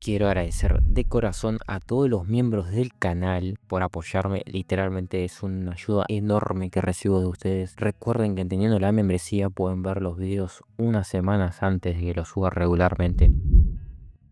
quiero agradecer de corazón a todos los miembros del canal por apoyarme. Literalmente es una ayuda enorme que recibo de ustedes. Recuerden que teniendo la membresía pueden ver los videos unas semanas antes de que los suba regularmente.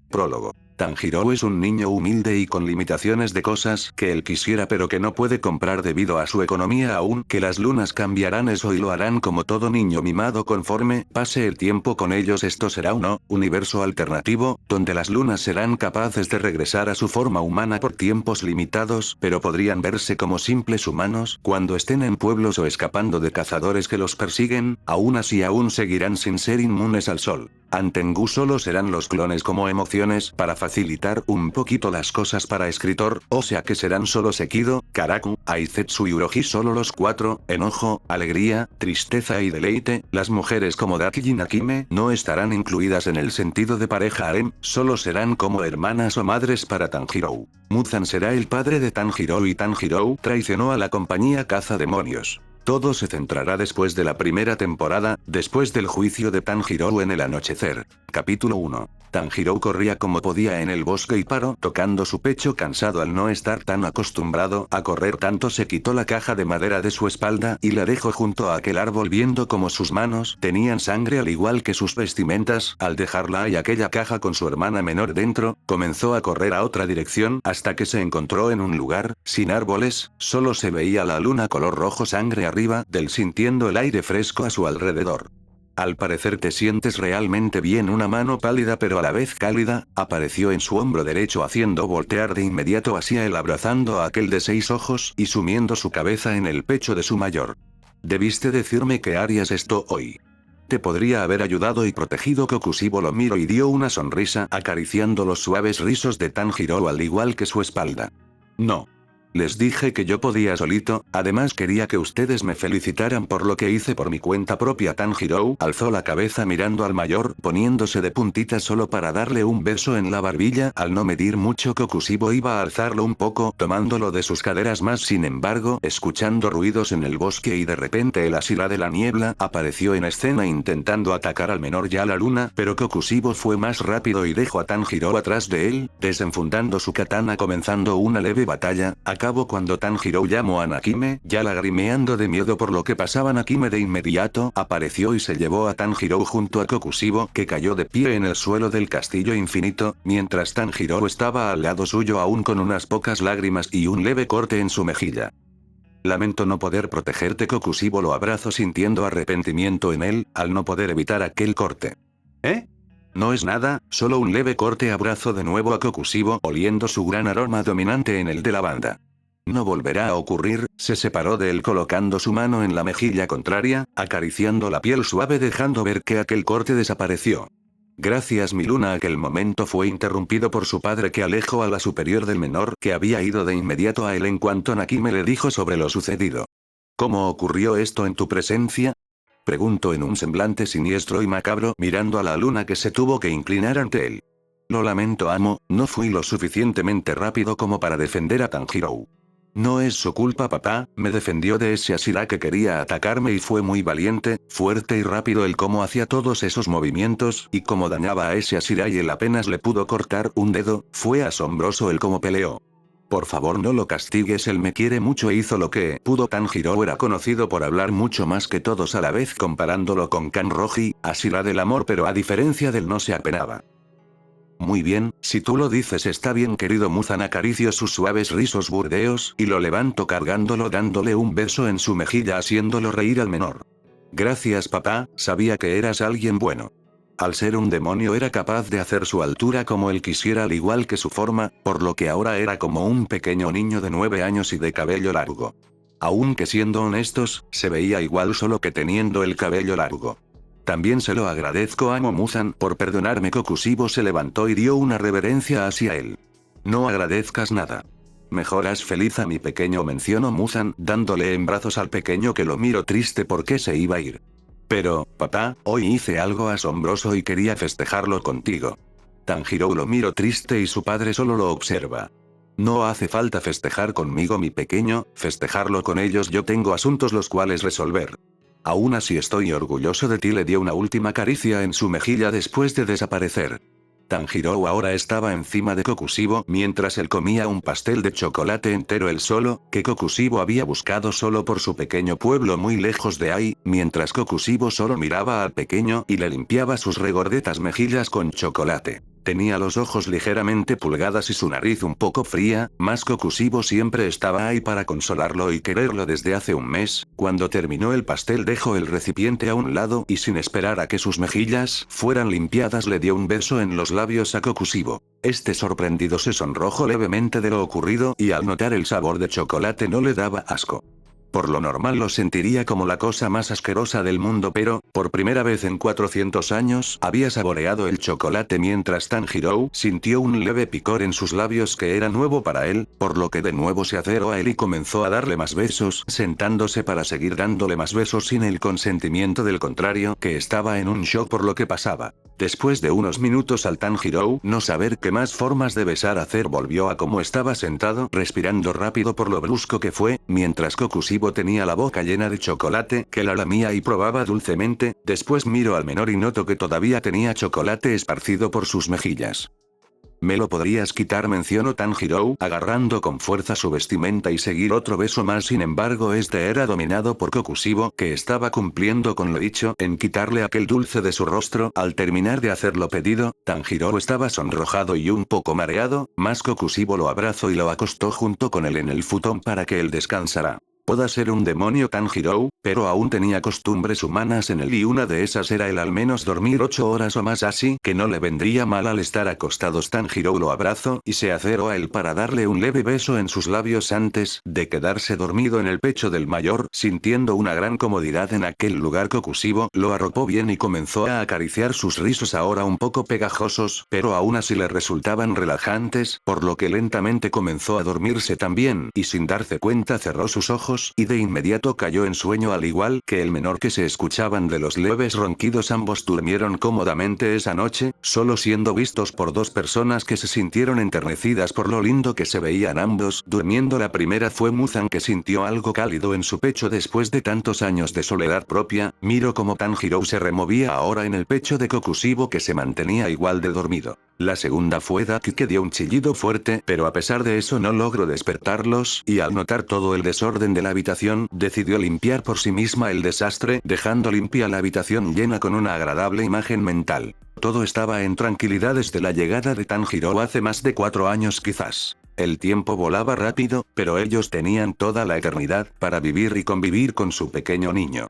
Prólogo. Tanjiro es un niño humilde y con limitaciones de cosas que él quisiera pero que no puede comprar debido a su economía aún que las lunas cambiarán eso y lo harán como todo niño mimado conforme pase el tiempo con ellos. Esto será un universo alternativo, donde las lunas serán capaces de regresar a su forma humana por tiempos limitados pero podrían verse como simples humanos cuando estén en pueblos o escapando de cazadores que los persiguen, aún así aún seguirán sin ser inmunes al sol. Antengu solo serán los clones como emociones para facilitar un poquito las cosas para escritor, o sea que serán solo Sekido, Karaku, Aizetsu y Uroji solo los cuatro, enojo, alegría, tristeza y deleite. Las mujeres como Daki y Nakime no estarán incluidas en el sentido de pareja harem, solo serán como hermanas o madres para Tanjiro. Muzan será el padre de Tanjiro y Tanjiro traicionó a la compañía caza demonios. Todo se centrará después de la primera temporada, después del juicio de Tanjiro en el anochecer. Capítulo 1. Tanjiro corría como podía en el bosque y paró tocando su pecho cansado al no estar tan acostumbrado a correr tanto. Se quitó la caja de madera de su espalda y la dejó junto a aquel árbol viendo como sus manos tenían sangre al igual que sus vestimentas. Al dejarla y aquella caja con su hermana menor dentro, comenzó a correr a otra dirección hasta que se encontró en un lugar sin árboles, solo se veía la luna color rojo sangre arriba del sintiendo el aire fresco a su alrededor. Al parecer te sientes realmente bien. Una mano pálida pero a la vez cálida, apareció en su hombro derecho haciendo voltear de inmediato hacia él abrazando a aquel de 6 ojos y sumiendo su cabeza en el pecho de su mayor. Debiste decirme que harías esto hoy. Te podría haber ayudado y protegido. Kokushibo lo miró y dio una sonrisa acariciando los suaves rizos de Tanjiro al igual que su espalda. No. Les dije que yo podía solito, además quería que ustedes me felicitaran por lo que hice por mi cuenta propia. Tanjiro alzó la cabeza mirando al mayor, poniéndose de puntitas solo para darle un beso en la barbilla. Al no medir mucho Kokushibo iba a alzarlo un poco, tomándolo de sus caderas más. Sin embargo, escuchando ruidos en el bosque y de repente el Asira de la niebla apareció en escena intentando atacar al menor y a la luna, pero Kokushibo fue más rápido y dejó a Tanjiro atrás de él, desenfundando su katana comenzando una leve batalla. Acabó cuando Tanjiro llamó a Nakime, ya lagrimeando de miedo por lo que pasaba. Nakime de inmediato apareció y se llevó a Tanjiro junto a Kokushibo que cayó de pie en el suelo del castillo infinito, mientras Tanjiro estaba al lado suyo aún con unas pocas lágrimas y un leve corte en su mejilla. Lamento no poder protegerte. Kokushibo lo abrazó sintiendo arrepentimiento en él, al no poder evitar aquel corte. ¿Eh? No es nada, solo un leve corte. Abrazó de nuevo a Kokushibo oliendo su gran aroma dominante en el de lavanda. No volverá a ocurrir. Se separó de él colocando su mano en la mejilla contraria, acariciando la piel suave dejando ver que aquel corte desapareció. Gracias mi luna. Aquel momento fue interrumpido por su padre que alejó a la superior del menor que había ido de inmediato a él en cuanto Nakime le dijo sobre lo sucedido. ¿Cómo ocurrió esto en tu presencia? Preguntó en un semblante siniestro y macabro mirando a la luna que se tuvo que inclinar ante él. Lo lamento amo, no fui lo suficientemente rápido como para defender a Tanjiro. No es su culpa papá, me defendió de ese Asira que quería atacarme y fue muy valiente, fuerte y rápido el cómo hacía todos esos movimientos y cómo dañaba a ese Asira y él apenas le pudo cortar un dedo, fue asombroso el cómo peleó. Por favor no lo castigues, él me quiere mucho e hizo lo que pudo. Tanjiro era conocido por hablar mucho más que todos a la vez comparándolo con Kanroji, Asira del amor pero a diferencia de él no se apenaba. Muy bien, si tú lo dices está bien querido. Muzan acarició sus suaves rizos burdeos y lo levantó cargándolo dándole un beso en su mejilla haciéndolo reír al menor. Gracias papá, sabía que eras alguien bueno. Al ser un demonio era capaz de hacer su altura como él quisiera al igual que su forma, por lo que ahora era como un pequeño niño de 9 años y de cabello largo. Aunque siendo honestos, se veía igual solo que teniendo el cabello largo. También se lo agradezco amo Muzan por perdonarme. Kokushibo se levantó y dio una reverencia hacia él. No agradezcas nada. Mejor haz feliz a mi pequeño mencionó Muzan dándole en brazos al pequeño que lo miró triste porque se iba a ir. Pero, papá, hoy hice algo asombroso y quería festejarlo contigo. Tanjiro lo miró triste y su padre solo lo observa. No hace falta festejar conmigo mi pequeño, festejarlo con ellos yo tengo asuntos los cuales resolver. Aún así estoy orgulloso de ti. Le dio una última caricia en su mejilla después de desaparecer. Tanjiro ahora estaba encima de Kokushibo mientras él comía un pastel de chocolate entero él solo, que Kokushibo había buscado solo por su pequeño pueblo muy lejos de ahí, mientras Kokushibo solo miraba al pequeño y le limpiaba sus regordetas mejillas con chocolate. Tenía los ojos ligeramente pulgadas y su nariz un poco fría, mas Kokushibo siempre estaba ahí para consolarlo y quererlo desde hace un mes. Cuando terminó el pastel dejó el recipiente a un lado y sin esperar a que sus mejillas fueran limpiadas le dio un beso en los labios a Kokushibo. Este sorprendido se sonrojó levemente de lo ocurrido y al notar el sabor de chocolate no le daba asco. Por lo normal lo sentiría como la cosa más asquerosa del mundo, pero, por primera vez en 400 años, había saboreado el chocolate mientras Tanjiro sintió un leve picor en sus labios que era nuevo para él, por lo que de nuevo se acercó a él y comenzó a darle más besos, sentándose para seguir dándole más besos sin el consentimiento del contrario, que estaba en un shock por lo que pasaba. Después de unos minutos al Tanjiro no saber qué más formas de besar hacer volvió a como estaba sentado, respirando rápido por lo brusco que fue, mientras Kokushibo tenía la boca llena de chocolate que la lamía y probaba dulcemente. Después miró al menor y notó que todavía tenía chocolate esparcido por sus mejillas. ¿Me lo podrías quitar?, mencionó Tanjiro, agarrando con fuerza su vestimenta y seguir otro beso más. Sin embargo este era dominado por Kokushibo, que estaba cumpliendo con lo dicho en quitarle aquel dulce de su rostro. Al terminar de hacerlo pedido, Tanjiro estaba sonrojado y un poco mareado, mas Kokushibo lo abrazó y lo acostó junto con él en el futón para que él descansara. Pueda ser un demonio Tanjiro, pero aún tenía costumbres humanas en él y una de esas era el al menos dormir 8 horas o más, así que no le vendría mal al estar acostados. Tanjiro lo abrazó y se acercó a él para darle un leve beso en sus labios antes de quedarse dormido en el pecho del mayor, sintiendo una gran comodidad en aquel lugar. Kokushibo lo arropó bien y comenzó a acariciar sus rizos ahora un poco pegajosos, pero aún así le resultaban relajantes, por lo que lentamente comenzó a dormirse también, y sin darse cuenta cerró sus ojos y de inmediato cayó en sueño al igual que el menor, que se escuchaban de los leves ronquidos. Ambos durmieron cómodamente esa noche, solo siendo vistos por 2 personas que se sintieron enternecidas por lo lindo que se veían ambos durmiendo. La primera fue Muzan, que sintió algo cálido en su pecho después de tantos años de soledad propia. Miró como Tanjiro se removía ahora en el pecho de Kokushibo, que se mantenía igual de dormido. La segunda fue Daki, que dio un chillido fuerte, pero a pesar de eso no logró despertarlos, y al notar todo el desorden de la habitación, decidió limpiar por sí misma el desastre, dejando limpia la habitación llena con una agradable imagen mental. Todo estaba en tranquilidad desde la llegada de Tanjiro hace más de 4 años quizás. El tiempo volaba rápido, pero ellos tenían toda la eternidad para vivir y convivir con su pequeño niño.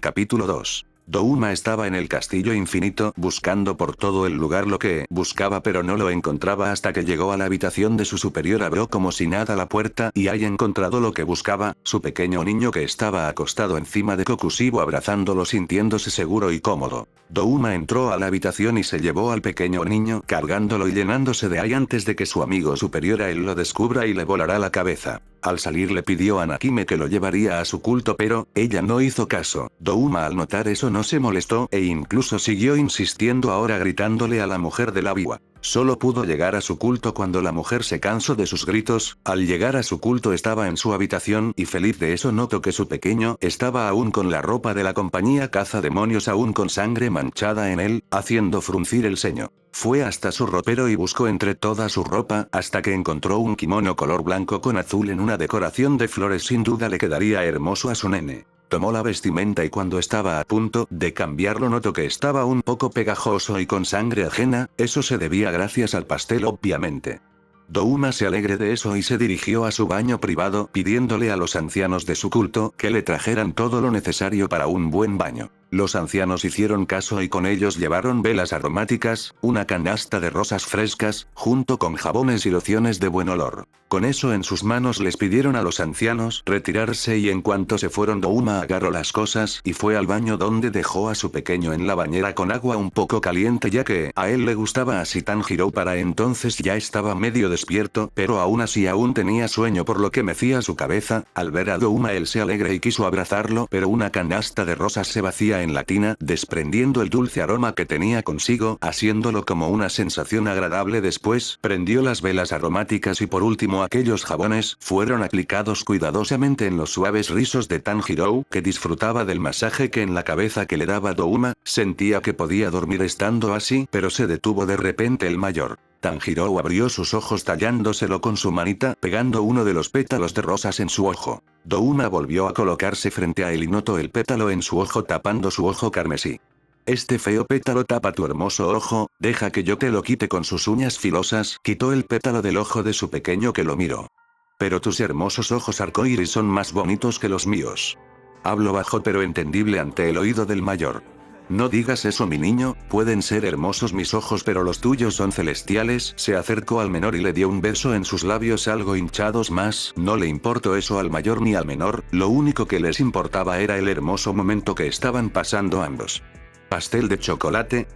Capítulo 2. Douma estaba en el castillo infinito buscando por todo el lugar lo que buscaba, pero no lo encontraba hasta que llegó a la habitación de su superior. Abrió como si nada la puerta y haya encontrado lo que buscaba, su pequeño niño que estaba acostado encima de Kokushibo abrazándolo sintiéndose seguro y cómodo. Douma entró a la habitación y se llevó al pequeño niño cargándolo y llenándose de aire antes de que su amigo superior a él lo descubra y le volará la cabeza. Al salir le pidió a Nakime que lo llevaría a su culto, pero ella no hizo caso. Douma al notar eso no se molestó e incluso siguió insistiendo, ahora gritándole a la mujer de la Biwa. Solo pudo llegar a su culto cuando la mujer se cansó de sus gritos. Al llegar a su culto estaba en su habitación y feliz de eso notó que su pequeño estaba aún con la ropa de la compañía cazademonios, aún con sangre manchada en él, haciendo fruncir el ceño. Fue hasta su ropero y buscó entre toda su ropa hasta que encontró un kimono color blanco con azul en una decoración de flores. Sin duda le quedaría hermoso a su nene. Tomó la vestimenta y cuando estaba a punto de cambiarlo notó que estaba un poco pegajoso y con sangre ajena. Eso se debía gracias al pastel, obviamente. Douma se alegró de eso y se dirigió a su baño privado pidiéndole a los ancianos de su culto que le trajeran todo lo necesario para un buen baño. Los ancianos hicieron caso y con ellos llevaron velas aromáticas, una canasta de rosas frescas, junto con jabones y lociones de buen olor. Con eso en sus manos les pidieron a los ancianos retirarse y en cuanto se fueron Douma agarró las cosas y fue al baño donde dejó a su pequeño en la bañera con agua un poco caliente ya que a él le gustaba así. Tanjiro para entonces ya estaba medio despierto, pero aún así aún tenía sueño por lo que mecía su cabeza. Al ver a Douma él se alegra y quiso abrazarlo, pero una canasta de rosas se vacía comida en la tina, desprendiendo el dulce aroma que tenía consigo, haciéndolo como una sensación agradable. Después, prendió las velas aromáticas y por último aquellos jabones fueron aplicados cuidadosamente en los suaves rizos de Tanjiro, que disfrutaba del masaje que en la cabeza que le daba Douma. Sentía que podía dormir estando así, pero se detuvo de repente el mayor. Tanjiro abrió sus ojos tallándoselo con su manita, pegando uno de los pétalos de rosas en su ojo. Douma volvió a colocarse frente a él y notó el pétalo en su ojo tapando su ojo carmesí. Este feo pétalo tapa tu hermoso ojo, deja que yo te lo quite. Con sus uñas filosas, quitó el pétalo del ojo de su pequeño que lo miró. Pero tus hermosos ojos arcoíris son más bonitos que los míos. Hablo bajo pero entendible ante el oído del mayor. No digas eso, mi niño, pueden ser hermosos mis ojos pero los tuyos son celestiales. Se acercó al menor y le dio un beso en sus labios algo hinchados más. No le importó eso al mayor ni al menor, lo único que les importaba era el hermoso momento que estaban pasando ambos. ¿Pastel de chocolate?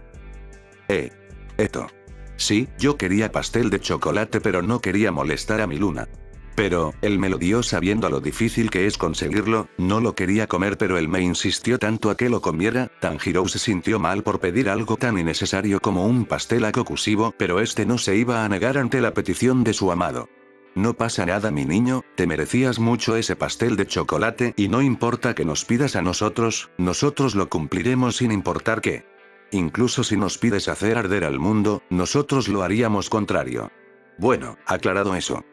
Sí, yo quería pastel de chocolate pero no quería molestar a mi Luna. Pero, él me lo dio sabiendo lo difícil que es conseguirlo. No lo quería comer pero él me insistió tanto a que lo comiera. Tanjiro se sintió mal por pedir algo tan innecesario como un pastel acocusivo, pero este no se iba a negar ante la petición de su amado. No pasa nada, mi niño, te merecías mucho ese pastel de chocolate y no importa que nos pidas a nosotros lo cumpliremos sin importar qué. Incluso si nos pides hacer arder al mundo, nosotros lo haríamos contrario. Bueno, aclarado eso.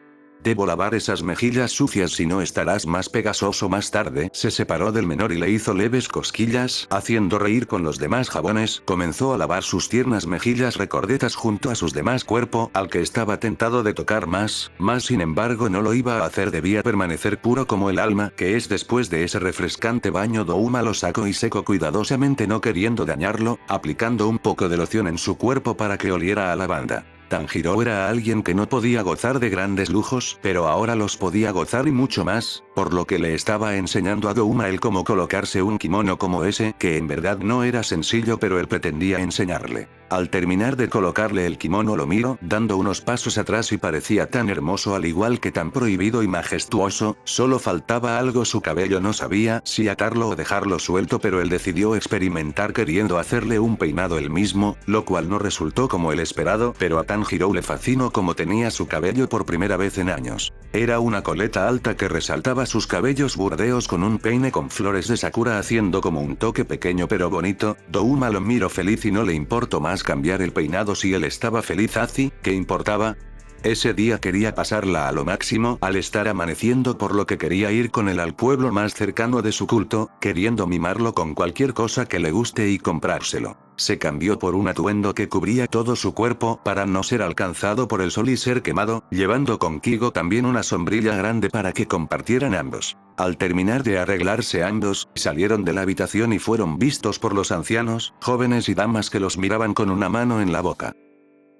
Debo lavar esas mejillas sucias si no estarás más pegajoso más tarde. Se separó del menor y le hizo leves cosquillas, haciendo reír con los demás jabones. Comenzó a lavar sus tiernas mejillas recordetas junto a sus demás cuerpo, al que estaba tentado de tocar más, sin embargo no lo iba a hacer, debía permanecer puro como el alma que es después de ese refrescante baño. Douma lo sacó y secó cuidadosamente no queriendo dañarlo, aplicando un poco de loción en su cuerpo para que oliera a lavanda. Tanjiro era alguien que no podía gozar de grandes lujos, pero ahora los podía gozar y mucho más, por lo que le estaba enseñando a Douma el cómo colocarse un kimono como ese, que en verdad no era sencillo pero él pretendía enseñarle. Al terminar de colocarle el kimono lo miró, dando unos pasos atrás y parecía tan hermoso al igual que tan prohibido y majestuoso, solo faltaba algo, su cabello no sabía si atarlo o dejarlo suelto pero él decidió experimentar queriendo hacerle un peinado él mismo, lo cual no resultó como el esperado, pero a Tanjiro le fascinó como tenía su cabello por primera vez en años. Era una coleta alta que resaltaba sus cabellos burdeos con un peine con flores de sakura haciendo como un toque pequeño pero bonito. Douma lo miró feliz y no le importó más cambiar el peinado si él estaba feliz. Así, ¿qué importaba? Ese día quería pasarla a lo máximo al estar amaneciendo, por lo que quería ir con él al pueblo más cercano de su culto, queriendo mimarlo con cualquier cosa que le guste y comprárselo. Se cambió por un atuendo que cubría todo su cuerpo para no ser alcanzado por el sol y ser quemado, llevando consigo también una sombrilla grande para que compartieran ambos. Al terminar de arreglarse ambos, salieron de la habitación y fueron vistos por los ancianos, jóvenes y damas que los miraban con una mano en la boca.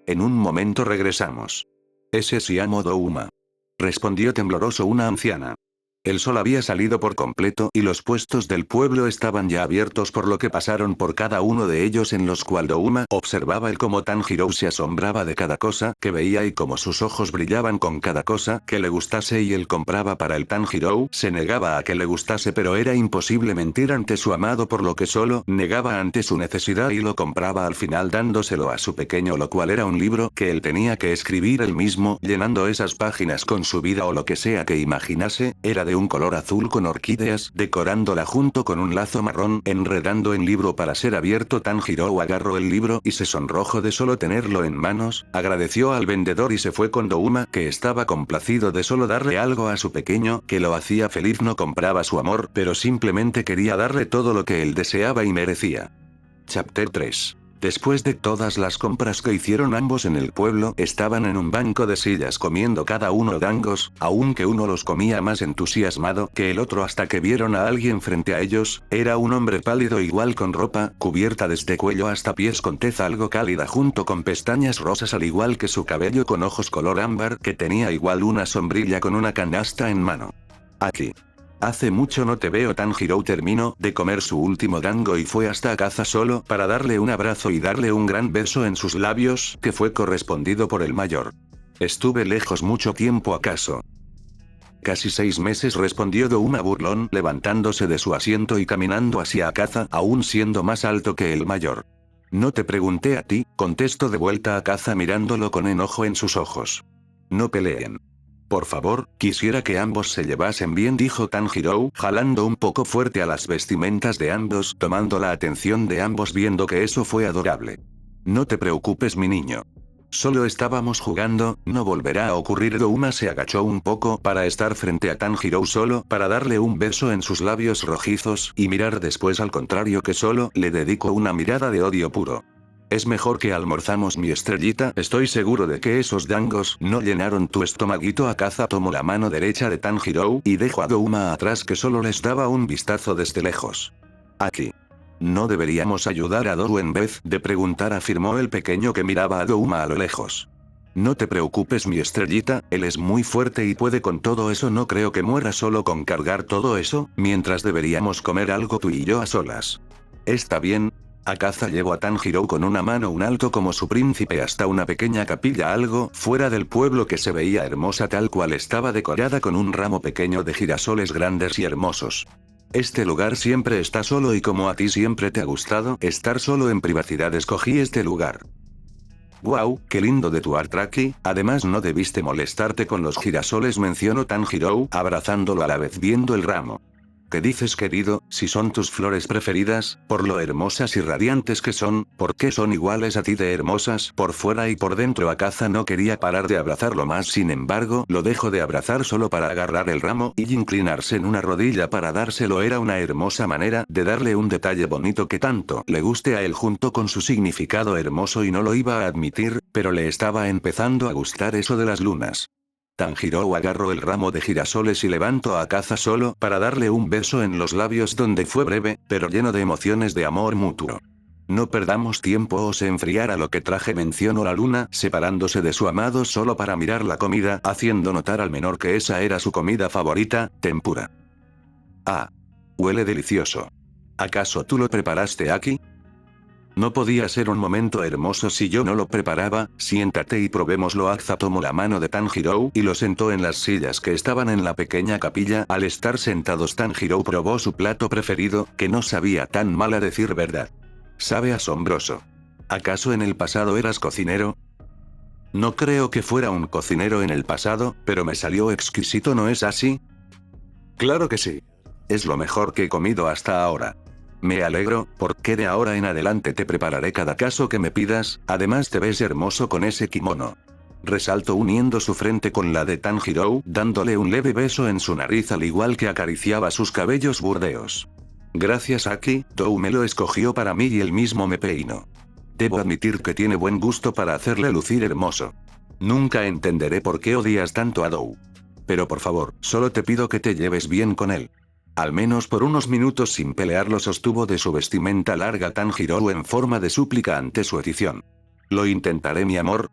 En un momento regresamos. Ese sí amo, Douma. Respondió tembloroso una anciana. El sol había salido por completo y los puestos del pueblo estaban ya abiertos, por lo que pasaron por cada uno de ellos, en los cuales Douma observaba el cómo Tanjiro se asombraba de cada cosa que veía y cómo sus ojos brillaban con cada cosa que le gustase, y él compraba para el Tanjiro, se negaba a que le gustase pero era imposible mentir ante su amado, por lo que solo negaba ante su necesidad y lo compraba al final dándoselo a su pequeño, lo cual era un libro que él tenía que escribir él mismo, llenando esas páginas con su vida o lo que sea que imaginase. Era de un color azul con orquídeas, decorándola junto con un lazo marrón, enredando el libro para ser abierto. Tanjiro agarró el libro y se sonrojó de solo tenerlo en manos, agradeció al vendedor y se fue con Douma, que estaba complacido de solo darle algo a su pequeño, que lo hacía feliz. No compraba su amor, pero simplemente quería darle todo lo que él deseaba y merecía. Chapter 3. Después de todas las compras que hicieron ambos en el pueblo, estaban en un banco de sillas comiendo cada uno dangos, aunque uno los comía más entusiasmado que el otro, hasta que vieron a alguien frente a ellos. Era un hombre pálido, igual con ropa cubierta desde cuello hasta pies con tez algo cálida junto con pestañas rosas al igual que su cabello, con ojos color ámbar, que tenía igual una sombrilla con una canasta en mano. Aquí. Hace mucho no te veo. Tanjiro terminó de comer su último dango y fue hasta casa solo para darle un abrazo y darle un gran beso en sus labios, que fue correspondido por el mayor. Estuve lejos mucho tiempo, ¿acaso? Casi 6 meses, respondió Douma burlón, levantándose de su asiento y caminando hacia Akaza, aún siendo más alto que el mayor. No te pregunté a ti, contestó de vuelta Akaza mirándolo con enojo en sus ojos. No peleen. Por favor, quisiera que ambos se llevasen bien, dijo Tanjiro, jalando un poco fuerte a las vestimentas de ambos, tomando la atención de ambos, viendo que eso fue adorable. No te preocupes, mi niño. Solo estábamos jugando, no volverá a ocurrir. Douma se agachó un poco para estar frente a Tanjiro, solo para darle un beso en sus labios rojizos y mirar después al contrario, que solo le dedicó una mirada de odio puro. Es mejor que almorzamos, mi estrellita, estoy seguro de que esos dangos no llenaron tu estomaguito. Akaza tomó la mano derecha de Tanjiro y dejó a Douma atrás, que solo les daba un vistazo desde lejos. Aquí. ¿No deberíamos ayudar a Doru en vez de preguntar?, afirmó el pequeño, que miraba a Douma a lo lejos. No te preocupes, mi estrellita, él es muy fuerte y puede con todo eso, no creo que muera solo con cargar todo eso, mientras deberíamos comer algo tú y yo a solas. Está bien. Akaza llevó a Tanjiro con una mano un alto como su príncipe hasta una pequeña capilla algo fuera del pueblo, que se veía hermosa tal cual estaba decorada con un ramo pequeño de girasoles grandes y hermosos. Este lugar siempre está solo y como a ti siempre te ha gustado estar solo en privacidad, escogí este lugar. Wow, qué lindo de tu Artraki, además no debiste molestarte con los girasoles, mencionó Tanjiro, abrazándolo a la vez viendo el ramo. ¿Qué dices, querido? Si son tus flores preferidas, por lo hermosas y radiantes que son, ¿por qué son iguales a ti de hermosas por fuera y por dentro? Akaza no quería parar de abrazarlo más, sin embargo, lo dejó de abrazar solo para agarrar el ramo y inclinarse en una rodilla para dárselo. Era una hermosa manera de darle un detalle bonito que tanto le guste a él, junto con su significado hermoso, y no lo iba a admitir, pero le estaba empezando a gustar eso de las lunas. Tanjiro agarró el ramo de girasoles y levantó a Akaza solo para darle un beso en los labios, donde fue breve, pero lleno de emociones de amor mutuo. No perdamos tiempo o se enfriará lo que traje, mencionó la luna, separándose de su amado solo para mirar la comida, haciendo notar al menor que esa era su comida favorita, tempura. Ah. Huele delicioso. ¿Acaso tú lo preparaste, Aki? No podía ser un momento hermoso si yo no lo preparaba. Siéntate y probémoslo. Akaza tomó la mano de Tanjiro y lo sentó en las sillas que estaban en la pequeña capilla. Al estar sentados, Tanjiro probó su plato preferido, que no sabía tan mal, a decir verdad. Sabe asombroso. ¿Acaso en el pasado eras cocinero? No creo que fuera un cocinero en el pasado, pero me salió exquisito, ¿no es así? Claro que sí. Es lo mejor que he comido hasta ahora. Me alegro, porque de ahora en adelante te prepararé cada caso que me pidas, además te ves hermoso con ese kimono. Resaltó uniendo su frente con la de Tanjiro, dándole un leve beso en su nariz al igual que acariciaba sus cabellos burdeos. Gracias, Aki, Dou me lo escogió para mí y él mismo me peinó. Debo admitir que tiene buen gusto para hacerle lucir hermoso. Nunca entenderé por qué odias tanto a Dou. Pero por favor, solo te pido que te lleves bien con él. Al menos por unos minutos sin pelearlo, sostuvo de su vestimenta larga Tanjiro en forma de súplica ante su edición. Lo intentaré, mi amor.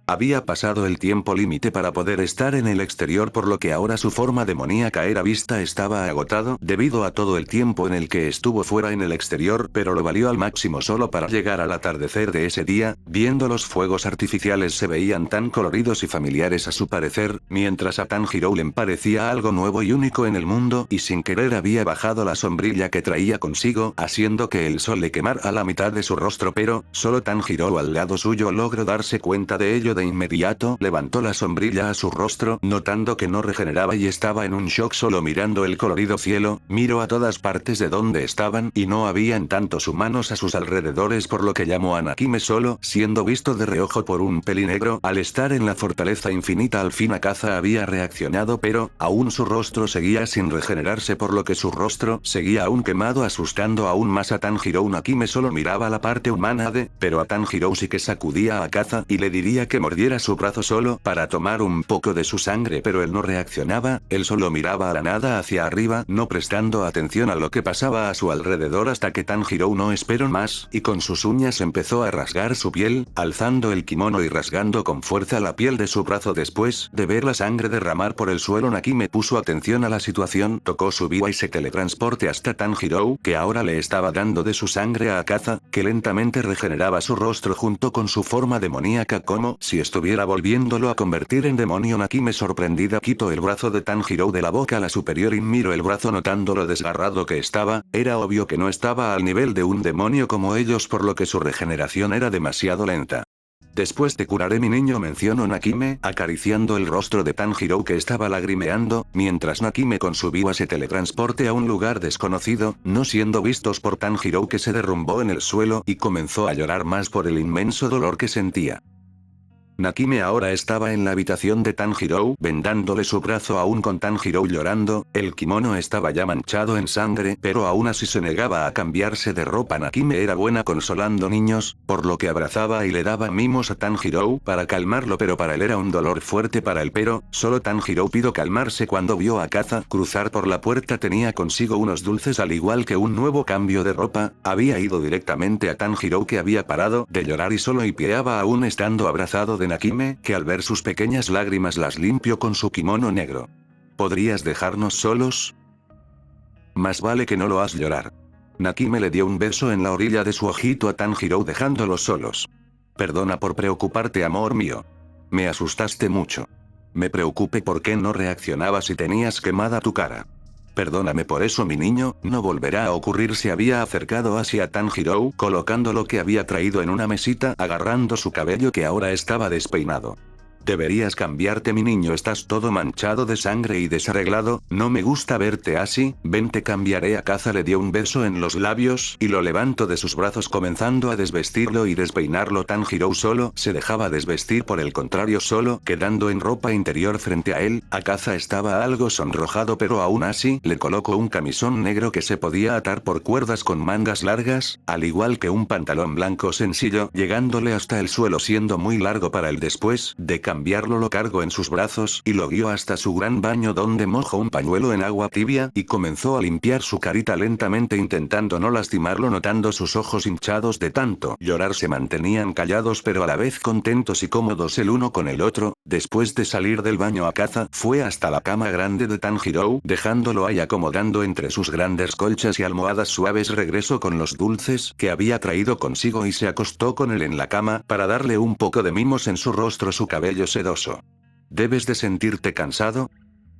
Había pasado el tiempo límite para poder estar en el exterior, por lo que ahora su forma demoníaca era vista estaba agotado debido a todo el tiempo en el que estuvo fuera en el exterior, pero lo valió al máximo solo para llegar al atardecer de ese día, viendo los fuegos artificiales se veían tan coloridos y familiares a su parecer, mientras a Tanjiro le parecía algo nuevo y único en el mundo, y sin querer había bajado la sombrilla que traía consigo, haciendo que el sol le quemara a la mitad de su rostro, pero solo Tanjiro al lado suyo logró darse cuenta de ello. De inmediato levantó la sombrilla a su rostro, notando que no regeneraba y estaba en un shock solo mirando el colorido cielo. Miró a todas partes de donde estaban y no habían tantos humanos a sus alrededores, por lo que llamó a Nakime, solo siendo visto de reojo por un pelinegro. Al estar en la fortaleza infinita, al fin Akaza había reaccionado, pero aún su rostro seguía sin regenerarse, por lo que su rostro seguía aún quemado, asustando aún más a Tanjiro. Nakime solo miraba la parte humana pero a Tanjiro sí que sacudía a Akaza y le diría que mordiera su brazo solo para tomar un poco de su sangre, pero él no reaccionaba. Él solo miraba a la nada hacia arriba, no prestando atención a lo que pasaba a su alrededor, hasta que Tanjiro no esperó más, y con sus uñas empezó a rasgar su piel, alzando el kimono y rasgando con fuerza la piel de su brazo. Después de ver la sangre derramar por el suelo, Nakime puso atención a la situación, tocó su biwa y se teletransporte hasta Tanjiro, que ahora le estaba dando de su sangre a Akaza, que lentamente regeneraba su rostro junto con su forma demoníaca, como si estuviera volviéndolo a convertir en demonio. Nakime sorprendida quitó el brazo de Tanjiro de la boca a la superior y miró el brazo notando lo desgarrado que estaba. Era obvio que no estaba al nivel de un demonio como ellos, por lo que su regeneración era demasiado lenta. Después te curaré mi niño, mencionó Nakime, acariciando el rostro de Tanjiro que estaba lagrimeando, mientras Nakime con su biwa se teletransporte a un lugar desconocido, no siendo vistos por Tanjiro, que se derrumbó en el suelo y comenzó a llorar más por el inmenso dolor que sentía. Nakime ahora estaba en la habitación de Tanjiro, vendándole su brazo. Aún con Tanjiro llorando, el kimono estaba ya manchado en sangre, pero aún así se negaba a cambiarse de ropa. Nakime era buena consolando niños, por lo que abrazaba y le daba mimos a Tanjiro para calmarlo, pero para él era un dolor fuerte para él. Pero solo Tanjiro pudo calmarse cuando vio a Kaza cruzar por la puerta. Tenía consigo unos dulces al igual que un nuevo cambio de ropa. Había ido directamente a Tanjiro, que había parado de llorar y solo hipeaba aún estando abrazado de Nakime, que al ver sus pequeñas lágrimas las limpió con su kimono negro. ¿Podrías dejarnos solos? Más vale que no lo hagas llorar. Nakime le dio un beso en la orilla de su ojito a Tanjiro dejándolos solos. Perdona por preocuparte, amor mío. Me asustaste mucho. Me preocupé por qué no reaccionabas y tenías quemada tu cara. Perdóname por eso, mi niño, no volverá a ocurrir. Se había acercado hacia Tanjiro, colocando lo que había traído en una mesita, agarrando su cabello que ahora estaba despeinado. Deberías cambiarte, mi niño, estás todo manchado de sangre y desarreglado, no me gusta verte así. Ven, te cambiaré. A Kaza le dio un beso en los labios y lo levantó de sus brazos, comenzando a desvestirlo y despeinarlo. Tanjiro solo se dejaba desvestir, por el contrario, solo quedando en ropa interior frente a él. A Kaza estaba algo sonrojado, pero aún así le colocó un camisón negro que se podía atar por cuerdas con mangas largas, al igual que un pantalón blanco sencillo, llegándole hasta el suelo, siendo muy largo para él. Después de cambiarlo, lo cargó en sus brazos y lo guió hasta su gran baño, donde mojó un pañuelo en agua tibia y comenzó a limpiar su carita lentamente, intentando no lastimarlo. Notando sus ojos hinchados de tanto llorar, se mantenían callados pero a la vez contentos y cómodos el uno con el otro. Después de salir del baño, Akaza fue hasta la cama grande de Tanjiro, dejándolo ahí acomodando entre sus grandes colchas y almohadas suaves. Regresó con los dulces que había traído consigo y se acostó con él en la cama para darle un poco de mimos en su rostro, su cabello sedoso. ¿Debes de sentirte cansado?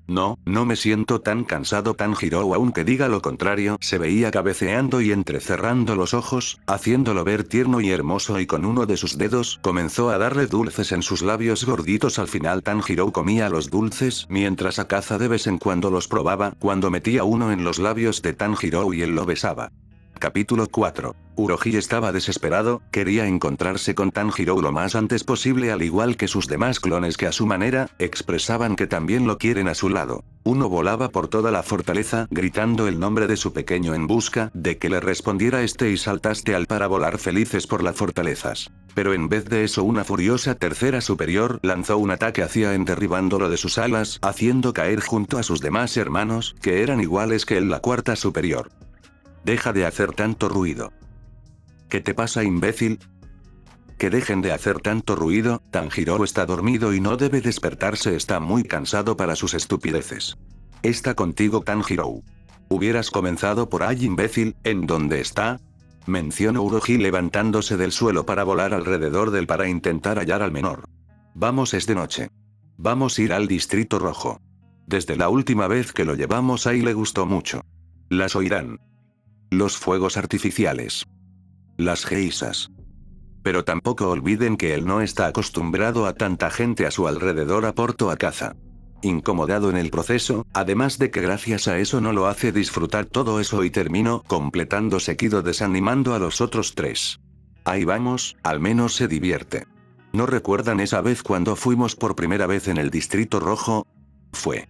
No, no me siento tan cansado. Tanjiro, aunque diga lo contrario, se veía cabeceando y entrecerrando los ojos, haciéndolo ver tierno y hermoso, y con uno de sus dedos comenzó a darle dulces en sus labios gorditos. Al final Tanjiro comía los dulces, mientras Akaza de vez en cuando los probaba, cuando metía uno en los labios de Tanjiro y él lo besaba. Capítulo 4. Uroji estaba desesperado, quería encontrarse con Tanjiro lo más antes posible, al igual que sus demás clones que a su manera, expresaban que también lo quieren a su lado. Uno volaba por toda la fortaleza, gritando el nombre de su pequeño en busca de que le respondiera y saltaste al para volar felices por las fortalezas. Pero en vez de eso, una furiosa tercera superior lanzó un ataque hacia él, derribándolo de sus alas, haciendo caer junto a sus demás hermanos, que eran iguales que él, la cuarta superior. Deja de hacer tanto ruido. ¿Qué te pasa, imbécil? Que dejen de hacer tanto ruido. Tanjiro está dormido y no debe despertarse, está muy cansado para sus estupideces. Está contigo, Tanjiro. Hubieras comenzado por ahí, imbécil. ¿En dónde está? Mencionó Uroji, levantándose del suelo para volar alrededor del para intentar hallar al menor. Vamos, es de noche. Vamos a ir al Distrito Rojo. Desde la última vez que lo llevamos ahí le gustó mucho. Las oirán. Los fuegos artificiales. Las geisas. Pero tampoco olviden que él no está acostumbrado a tanta gente a su alrededor, aportó Akaza. Incomodado en el proceso, además de que gracias a eso no lo hace disfrutar todo eso, y terminó completando seguido, desanimando a los otros tres. Ahí vamos, al menos se divierte. ¿No recuerdan esa vez cuando fuimos por primera vez en el Distrito Rojo? Fue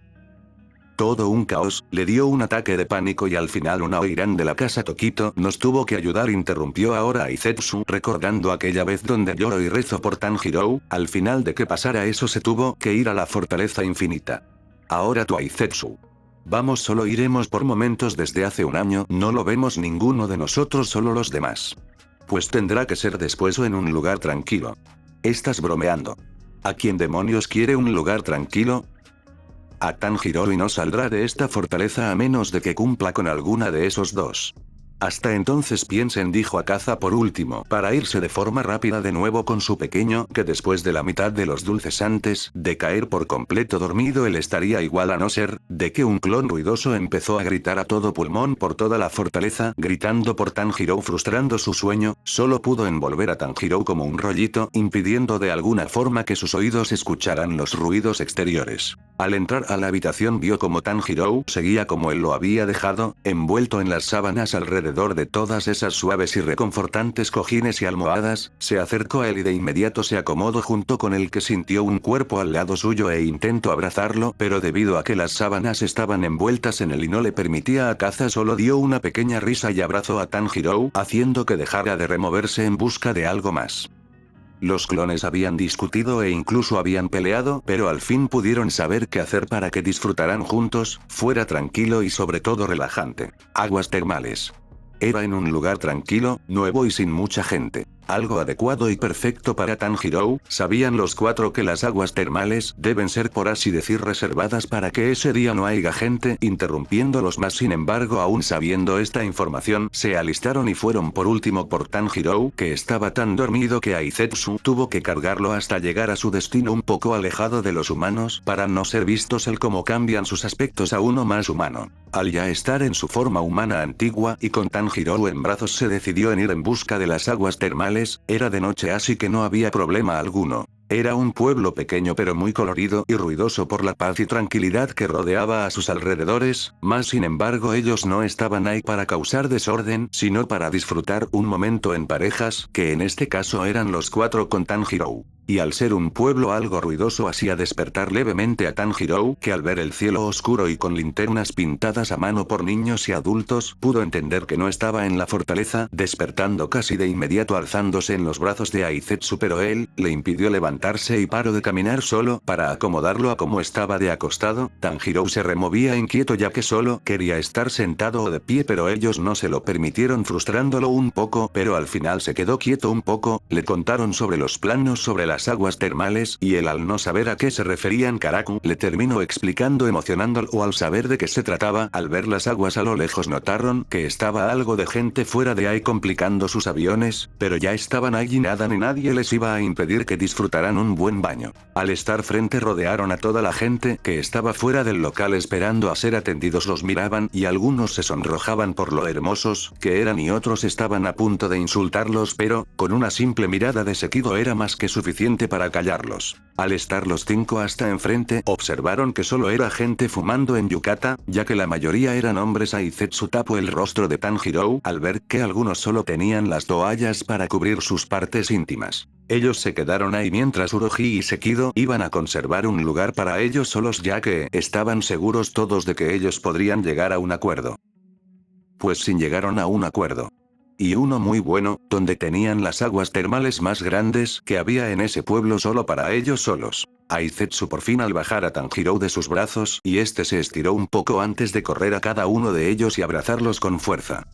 todo un caos, le dio un ataque de pánico y al final una oirán de la casa Tokito nos tuvo que ayudar, interrumpió ahora Aizetsu, recordando aquella vez donde lloro y rezo por Tanjiro. Al final de que pasara eso se tuvo que ir a la fortaleza infinita. Ahora tú, Aizetsu. Vamos, solo iremos por momentos. Desde hace un año no lo vemos ninguno de nosotros, solo los demás. Pues tendrá que ser después o en un lugar tranquilo. Estás bromeando. ¿A quién demonios quiere un lugar tranquilo? A Tanjiro, y no saldrá de esta fortaleza a menos de que cumpla con alguna de esos dos. Hasta entonces piensen, dijo Akaza por último, para irse de forma rápida de nuevo con su pequeño, que después de la mitad de los dulces antes de caer por completo dormido él estaría igual, a no ser de que un clon ruidoso empezó a gritar a todo pulmón por toda la fortaleza, gritando por Tanjiro, frustrando su sueño. Solo pudo envolver a Tanjiro como un rollito, impidiendo de alguna forma que sus oídos escucharan los ruidos exteriores. Al entrar a la habitación vio como Tanjiro seguía como él lo había dejado, envuelto en las sábanas alrededor de todas esas suaves y reconfortantes cojines y almohadas. Se acercó a él y de inmediato se acomodó junto con él, que sintió un cuerpo al lado suyo e intentó abrazarlo, pero debido a que las sábanas estaban envueltas en él y no le permitía a Akaza, solo dio una pequeña risa y abrazó a Tanjiro, haciendo que dejara de removerse en busca de algo más. Los clones habían discutido e incluso habían peleado, pero al fin pudieron saber qué hacer para que disfrutaran juntos, fuera tranquilo y sobre todo relajante. Aguas termales. Era en un lugar tranquilo, nuevo y sin mucha gente. Algo adecuado y perfecto para Tanjiro. Sabían los cuatro que las aguas termales deben ser, por así decir, reservadas para que ese día no haya gente interrumpiéndolos más. Sin embargo, aún sabiendo esta información, se alistaron y fueron por último por Tanjiro, que estaba tan dormido que Aizetsu tuvo que cargarlo hasta llegar a su destino un poco alejado de los humanos, para no ser vistos el cómo cambian sus aspectos a uno más humano. Al ya estar en su forma humana antigua y con Tanjiro en brazos, se decidió en ir en busca de las aguas termales. Era de noche, así que no había problema alguno. Era un pueblo pequeño pero muy colorido y ruidoso por la paz y tranquilidad que rodeaba a sus alrededores, mas sin embargo ellos no estaban ahí para causar desorden, sino para disfrutar un momento en parejas, que en este caso eran los cuatro con Tanjiro. Y al ser un pueblo algo ruidoso hacía despertar levemente a Tanjiro, que al ver el cielo oscuro y con linternas pintadas a mano por niños y adultos, pudo entender que no estaba en la fortaleza, despertando casi de inmediato alzándose en los brazos de Aizetsu, pero él le impidió levantarse y paró de caminar solo, para acomodarlo a como estaba de acostado. Tanjiro se removía inquieto ya que solo quería estar sentado o de pie, pero ellos no se lo permitieron, frustrándolo un poco, pero al final se quedó quieto un poco. Le contaron sobre los planos sobre las aguas termales, y él, al no saber a qué se referían, Karaku le terminó explicando, emocionándolo al saber de qué se trataba. Al ver las aguas a lo lejos notaron que estaba algo de gente fuera de ahí complicando sus aviones, pero ya estaban allí nada ni nadie les iba a impedir que disfrutaran un buen baño. Al estar frente rodearon a toda la gente que estaba fuera del local esperando a ser atendidos. Los miraban y algunos se sonrojaban por lo hermosos que eran y otros estaban a punto de insultarlos, pero con una simple mirada de Sekido era más que suficiente para callarlos. Al estar los cinco hasta enfrente, observaron que solo era gente fumando en yukata, ya que la mayoría eran hombres. Aizetsu tapó el rostro de Tanjiro al ver que algunos solo tenían las toallas para cubrir sus partes íntimas. Ellos se quedaron ahí mientras Uroji y Sekido iban a conservar un lugar para ellos solos, ya que estaban seguros todos de que ellos podrían llegar a un acuerdo. Pues sí, llegaron a un acuerdo. Y uno muy bueno, donde tenían las aguas termales más grandes que había en ese pueblo solo para ellos solos. Aizetsu por fin, al bajar a Tanjiro de sus brazos, y este se estiró un poco antes de correr a cada uno de ellos y abrazarlos con fuerza.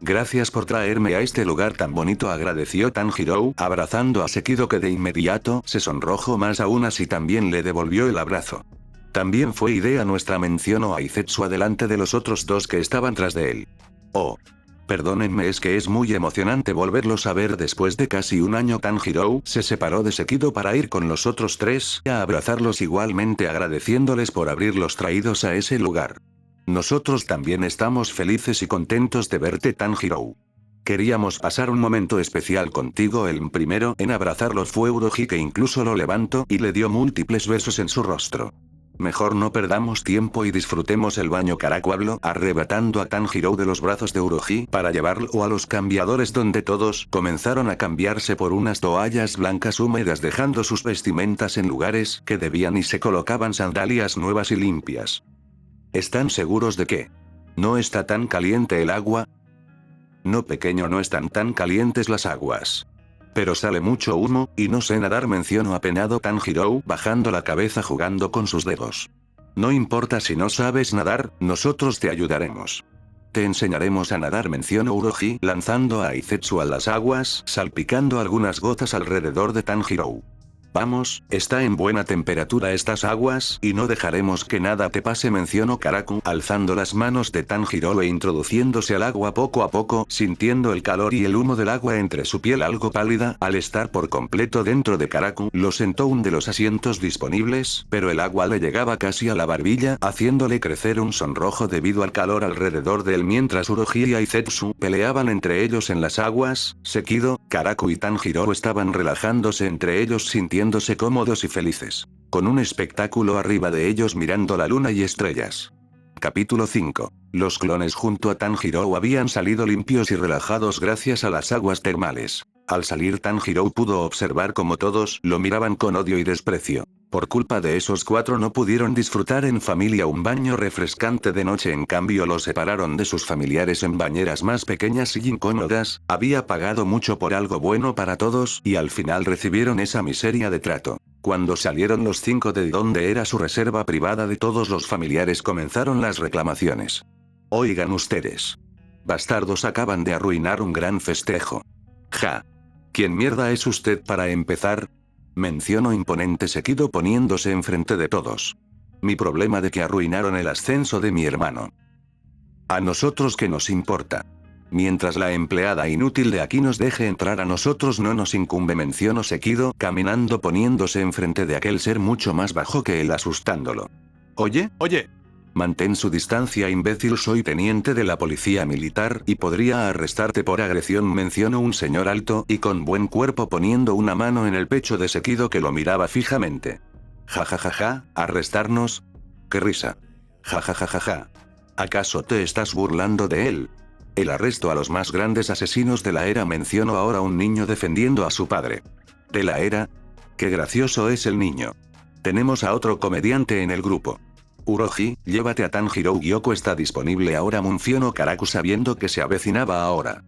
Gracias por traerme a este lugar tan bonito, agradeció Tanjiro, abrazando a Sekido, que de inmediato se sonrojó más aún, así también le devolvió el abrazo. También fue idea nuestra, mencionó Aizetsu adelante de los otros dos que estaban tras de él. Oh. Perdónenme, es que es muy emocionante volverlos a ver después de casi un año. Tanjiro se separó de Sekido para ir con los otros tres a abrazarlos, igualmente agradeciéndoles por haberlos traídos a ese lugar. Nosotros también estamos felices y contentos de verte, Tanjiro. Queríamos pasar un momento especial contigo. El primero en abrazarlos fue Uroji, que incluso lo levantó y le dio múltiples besos en su rostro. Mejor no perdamos tiempo y disfrutemos el baño, Karaku habló, arrebatando a Tanjiro de los brazos de Uroji para llevarlo a los cambiadores, donde todos comenzaron a cambiarse por unas toallas blancas húmedas, dejando sus vestimentas en lugares que debían y se colocaban sandalias nuevas y limpias. ¿Están seguros de que no está tan caliente el agua? No, pequeño, no están tan calientes las aguas. Pero sale mucho humo, y no sé nadar, mencionó apenado Tanjiro, bajando la cabeza jugando con sus dedos. No importa si no sabes nadar, nosotros te ayudaremos. Te enseñaremos a nadar, mencionó Uroji, lanzando a Aizetsu a las aguas, salpicando algunas gotas alrededor de Tanjiro. Vamos, está en buena temperatura estas aguas y no dejaremos que nada te pase, mencionó Karaku, alzando las manos de Tanjiro e introduciéndose al agua poco a poco, sintiendo el calor y el humo del agua entre su piel algo pálida. Al estar por completo dentro de Karaku, lo sentó un de los asientos disponibles, pero el agua le llegaba casi a la barbilla, haciéndole crecer un sonrojo debido al calor alrededor de él mientras Uroji y Zetsu peleaban entre ellos en las aguas. Sekido, Karaku y Tanjiro estaban relajándose entre ellos sintiéndose cómodos y felices, con un espectáculo arriba de ellos mirando la luna y estrellas. Capítulo 5. Los clones junto a Tanjiro habían salido limpios y relajados gracias a las aguas termales. Al salir Tanjiro pudo observar cómo todos lo miraban con odio y desprecio. Por culpa de esos cuatro no pudieron disfrutar en familia un baño refrescante de noche, en cambio los separaron de sus familiares en bañeras más pequeñas y incómodas. Había pagado mucho por algo bueno para todos y al final recibieron esa miseria de trato. Cuando salieron los cinco de donde era su reserva privada de todos los familiares comenzaron las reclamaciones. Oigan ustedes. Bastardos, acaban de arruinar un gran festejo. Ja. ¿Quién mierda es usted para empezar? Mencionó imponente Sekido poniéndose enfrente de todos. Mi problema de que arruinaron el ascenso de mi hermano. A nosotros qué nos importa. Mientras la empleada inútil de aquí nos deje entrar a nosotros no nos incumbe, mencionó Sekido, caminando poniéndose enfrente de aquel ser mucho más bajo que él, asustándolo. Oye. Mantén su distancia, imbécil, soy teniente de la policía militar y podría arrestarte por agresión, mencionó un señor alto y con buen cuerpo poniendo una mano en el pecho de Sekido que lo miraba fijamente. Ja, ¿arrestarnos? ¡Qué risa! Ja. ¿Acaso te estás burlando de él? El arresto a los más grandes asesinos de la era, mencionó ahora un niño defendiendo a su padre. ¿De la era? ¡Qué gracioso es el niño! Tenemos a otro comediante en el grupo. Uroji, llévate a Tanjiro. Gyoko está disponible ahora, mencionó Karaku sabiendo que se avecinaba ahora.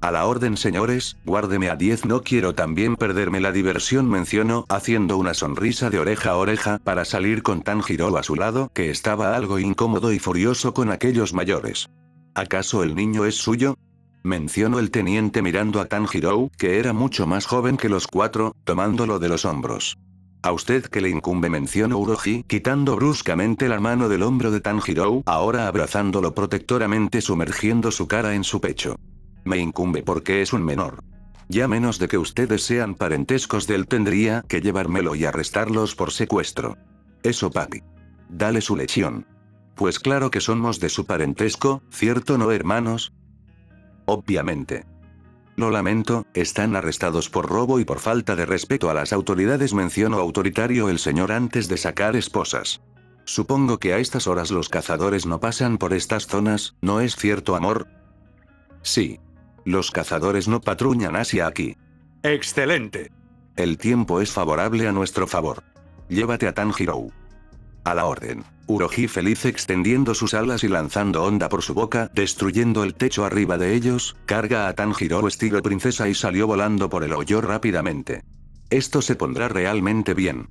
A la orden, señores, guárdeme a 10, no quiero también perderme la diversión, mencionó, haciendo una sonrisa de oreja a oreja para salir con Tanjiro a su lado, que estaba algo incómodo y furioso con aquellos mayores. ¿Acaso el niño es suyo? Mencionó el teniente mirando a Tanjiro, que era mucho más joven que los cuatro, tomándolo de los hombros. ¿A usted qué le incumbe?, mencionó Uroji, quitando bruscamente la mano del hombro de Tanjiro, ahora abrazándolo protectoramente, sumergiendo su cara en su pecho. Me incumbe porque es un menor. Ya menos de que ustedes sean parentescos de él tendría que llevármelo y arrestarlos por secuestro. Eso, papi. Dale su lección. Pues claro que somos de su parentesco, ¿cierto no, hermanos? Obviamente. Lo lamento, están arrestados por robo y por falta de respeto a las autoridades, mencionó autoritario el señor antes de sacar esposas. Supongo que a estas horas los cazadores no pasan por estas zonas, ¿no es cierto, amor? Sí. Los cazadores no patrullan hacia aquí. ¡Excelente! El tiempo es favorable a nuestro favor. Llévate a Tanjiro. A la orden. Uroji feliz extendiendo sus alas y lanzando onda por su boca, destruyendo el techo arriba de ellos, carga a Tanjiro estilo princesa y salió volando por el hoyo rápidamente. Esto se pondrá realmente bien.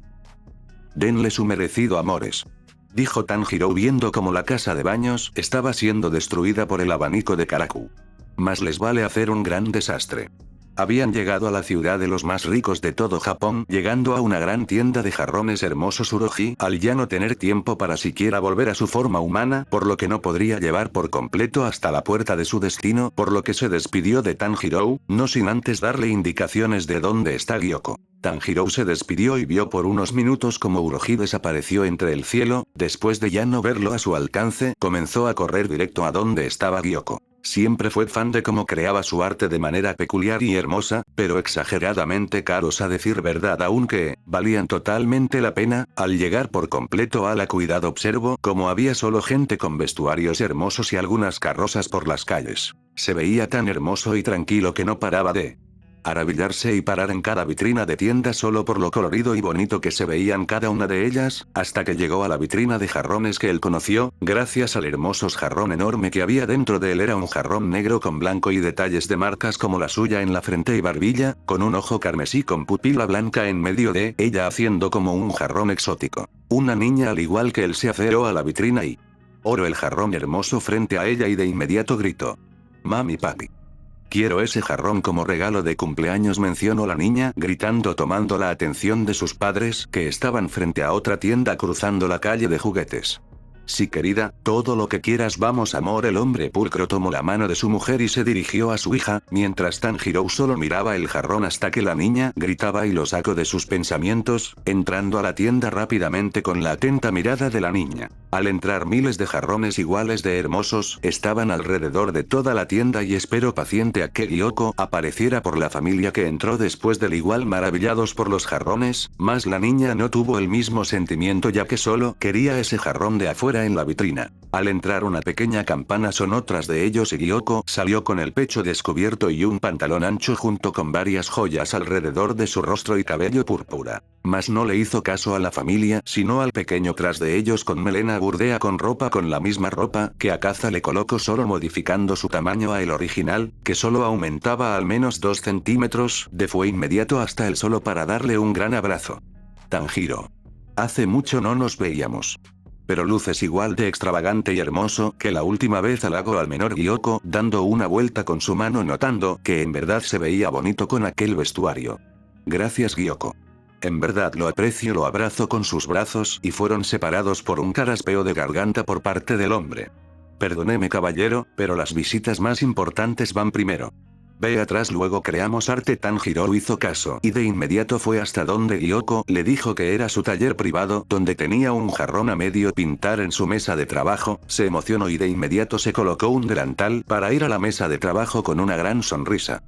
Denle su merecido, amores. Dijo Tanjiro viendo cómo la casa de baños estaba siendo destruida por el abanico de Karaku. Más les vale hacer un gran desastre. Habían llegado a la ciudad de los más ricos de todo Japón, llegando a una gran tienda de jarrones hermosos. Uroji, al ya no tener tiempo para siquiera volver a su forma humana, por lo que no podría llevar por completo hasta la puerta de su destino, por lo que se despidió de Tanjiro, no sin antes darle indicaciones de dónde está Gyoko. Tanjiro se despidió y vio por unos minutos como Uroji desapareció entre el cielo. Después de ya no verlo a su alcance, comenzó a correr directo a donde estaba Gyoko. Siempre fue fan de cómo creaba su arte de manera peculiar y hermosa, pero exageradamente caros a decir verdad, aunque valían totalmente la pena. Al llegar por completo a la ciudad observó cómo había solo gente con vestuarios hermosos y algunas carrozas por las calles. Se veía tan hermoso y tranquilo que no paraba de maravillarse y parar en cada vitrina de tienda solo por lo colorido y bonito que se veían cada una de ellas, hasta que llegó a la vitrina de jarrones que él conoció, gracias al hermoso jarrón enorme que había dentro de él. Era un jarrón negro con blanco y detalles de marcas como la suya en la frente y barbilla, con un ojo carmesí con pupila blanca en medio de ella, haciendo como un jarrón exótico. Una niña al igual que él se acercó a la vitrina y oró el jarrón hermoso frente a ella y de inmediato gritó: «Mami, papi». Quiero ese jarrón como regalo de cumpleaños, mencionó la niña, gritando, tomando la atención de sus padres, que estaban frente a otra tienda cruzando la calle de juguetes. Sí, querida, todo lo que quieras, vamos, amor. El hombre pulcro tomó la mano de su mujer y se dirigió a su hija, mientras Tanjiro solo miraba el jarrón hasta que la niña gritaba y lo sacó de sus pensamientos, entrando a la tienda rápidamente con la atenta mirada de la niña. Al entrar, miles de jarrones iguales de hermosos estaban alrededor de toda la tienda y esperó paciente a que Gyoko apareciera por la familia que entró después del igual, maravillados por los jarrones, mas la niña no tuvo el mismo sentimiento, ya que solo quería ese jarrón de afuera en la vitrina. Al entrar, una pequeña campana sonó tras de ellos y Gyoko salió con el pecho descubierto y un pantalón ancho junto con varias joyas alrededor de su rostro y cabello púrpura. Mas no le hizo caso a la familia, sino al pequeño tras de ellos con melena burdea con ropa, con la misma ropa que Akaza le colocó, solo modificando su tamaño a el original, que solo aumentaba al menos 2 centímetros, fue inmediato hasta él solo para darle un gran abrazo. Tanjiro. Hace mucho no nos veíamos. Pero luces igual de extravagante y hermoso que la última vez, halagó al menor Gyoko, dando una vuelta con su mano, notando que en verdad se veía bonito con aquel vestuario. Gracias, Gyoko. En verdad lo aprecio. Lo abrazó con sus brazos y fueron separados por un carraspeo de garganta por parte del hombre. Perdóneme, caballero, pero las visitas más importantes van primero. Ve atrás, luego creamos arte. Tanjiro hizo caso y de inmediato fue hasta donde Gyoko le dijo que era su taller privado, donde tenía un jarrón a medio pintar en su mesa de trabajo. Se emocionó y de inmediato se colocó un delantal para ir a la mesa de trabajo con una gran sonrisa.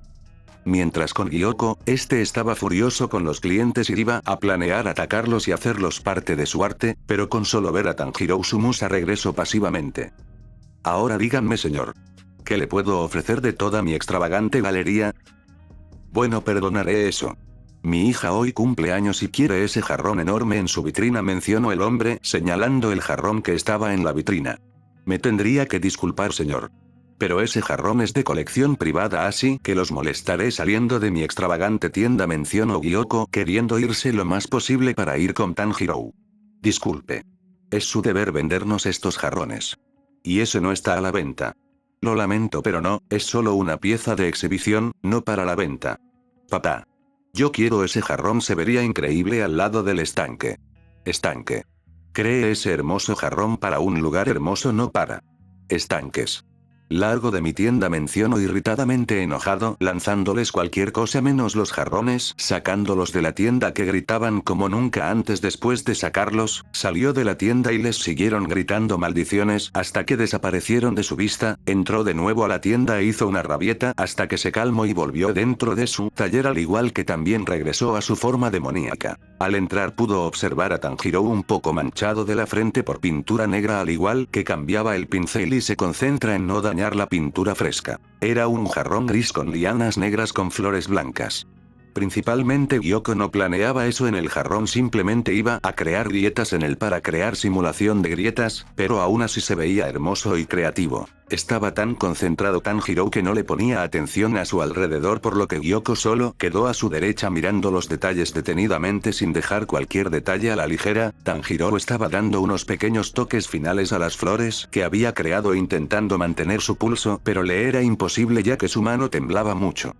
Mientras con Gyoko, este estaba furioso con los clientes y iba a planear atacarlos y hacerlos parte de su arte, pero con solo ver a Tanjiro, su musa regresó pasivamente. Ahora díganme, señor. ¿Qué le puedo ofrecer de toda mi extravagante galería? Bueno, perdonaré eso. Mi hija hoy cumple años y quiere ese jarrón enorme en su vitrina, mencionó el hombre, señalando el jarrón que estaba en la vitrina. Me tendría que disculpar, señor. Pero ese jarrón es de colección privada, así que los molestaré saliendo de mi extravagante tienda, mencionó Gyoko, queriendo irse lo más posible para ir con Tanjiro. Disculpe. Es su deber vendernos estos jarrones. Y ese no está a la venta. Lo lamento, pero no, es solo una pieza de exhibición, no para la venta. Papá. Yo quiero ese jarrón, se vería increíble al lado del estanque. Estanque. Cree ese hermoso jarrón para un lugar hermoso, no para estanques. Largo de mi tienda, mencionó irritadamente, enojado, lanzándoles cualquier cosa menos los jarrones, sacándolos de la tienda, que gritaban como nunca antes. Después de sacarlos, salió de la tienda y les siguieron gritando maldiciones hasta que desaparecieron de su vista. Entró de nuevo a la tienda e hizo una rabieta hasta que se calmó y volvió dentro de su taller, al igual que también regresó a su forma demoníaca. Al entrar pudo observar a Tanjiro un poco manchado de la frente por pintura negra, al igual que cambiaba el pincel y se concentra en no dañar la pintura fresca. Era un jarrón gris con lianas negras con flores blancas. Principalmente Gyoko no planeaba eso en el jarrón, simplemente iba a crear grietas en él para crear simulación de grietas, pero aún así se veía hermoso y creativo. Estaba tan concentrado Tanjiro que no le ponía atención a su alrededor, por lo que Gyoko solo quedó a su derecha mirando los detalles detenidamente sin dejar cualquier detalle a la ligera. Tanjiro estaba dando unos pequeños toques finales a las flores que había creado, intentando mantener su pulso, pero le era imposible ya que su mano temblaba mucho.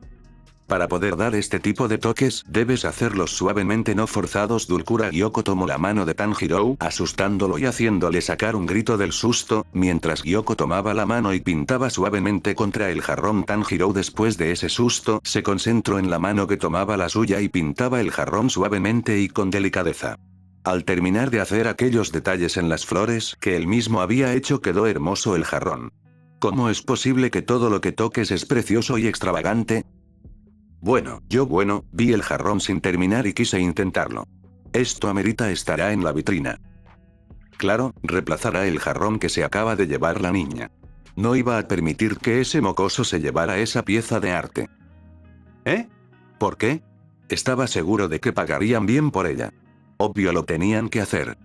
Para poder dar este tipo de toques, debes hacerlos suavemente, no forzados. Dulcura. Gyoko tomó la mano de Tanjiro, asustándolo y haciéndole sacar un grito del susto, mientras Gyoko tomaba la mano y pintaba suavemente contra el jarrón. Tanjiro, después de ese susto, se concentró en la mano que tomaba la suya y pintaba el jarrón suavemente y con delicadeza. Al terminar de hacer aquellos detalles en las flores que él mismo había hecho, quedó hermoso el jarrón. ¿Cómo es posible que todo lo que toques es precioso y extravagante? Bueno, vi el jarrón sin terminar y quise intentarlo. Esto amerita estará en la vitrina. Claro, reemplazará el jarrón que se acaba de llevar la niña. No iba a permitir que ese mocoso se llevara esa pieza de arte. ¿Eh? ¿Por qué? Estaba seguro de que pagarían bien por ella. Obvio lo tenían que hacer.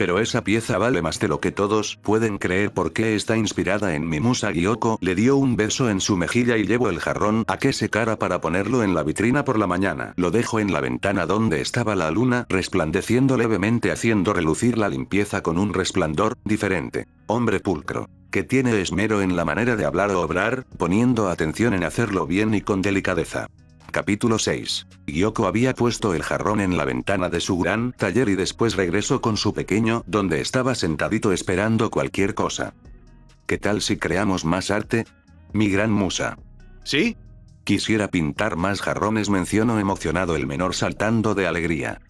Pero esa pieza vale más de lo que todos pueden creer porque está inspirada en mi musa Gyoko. Le dio un beso en su mejilla y llevo el jarrón a que secara para ponerlo en la vitrina por la mañana. Lo dejo en la ventana donde estaba la luna resplandeciendo levemente haciendo relucir la limpieza con un resplandor diferente. Hombre pulcro, que tiene esmero en la manera de hablar o obrar, poniendo atención en hacerlo bien y con delicadeza. Capítulo 6. Gyoko había puesto el jarrón en la ventana de su gran taller y después regresó con su pequeño, donde estaba sentadito esperando cualquier cosa. ¿Qué tal si creamos más arte? Mi gran musa. ¿Sí? Quisiera pintar más jarrones, mencionó emocionado el menor saltando de alegría.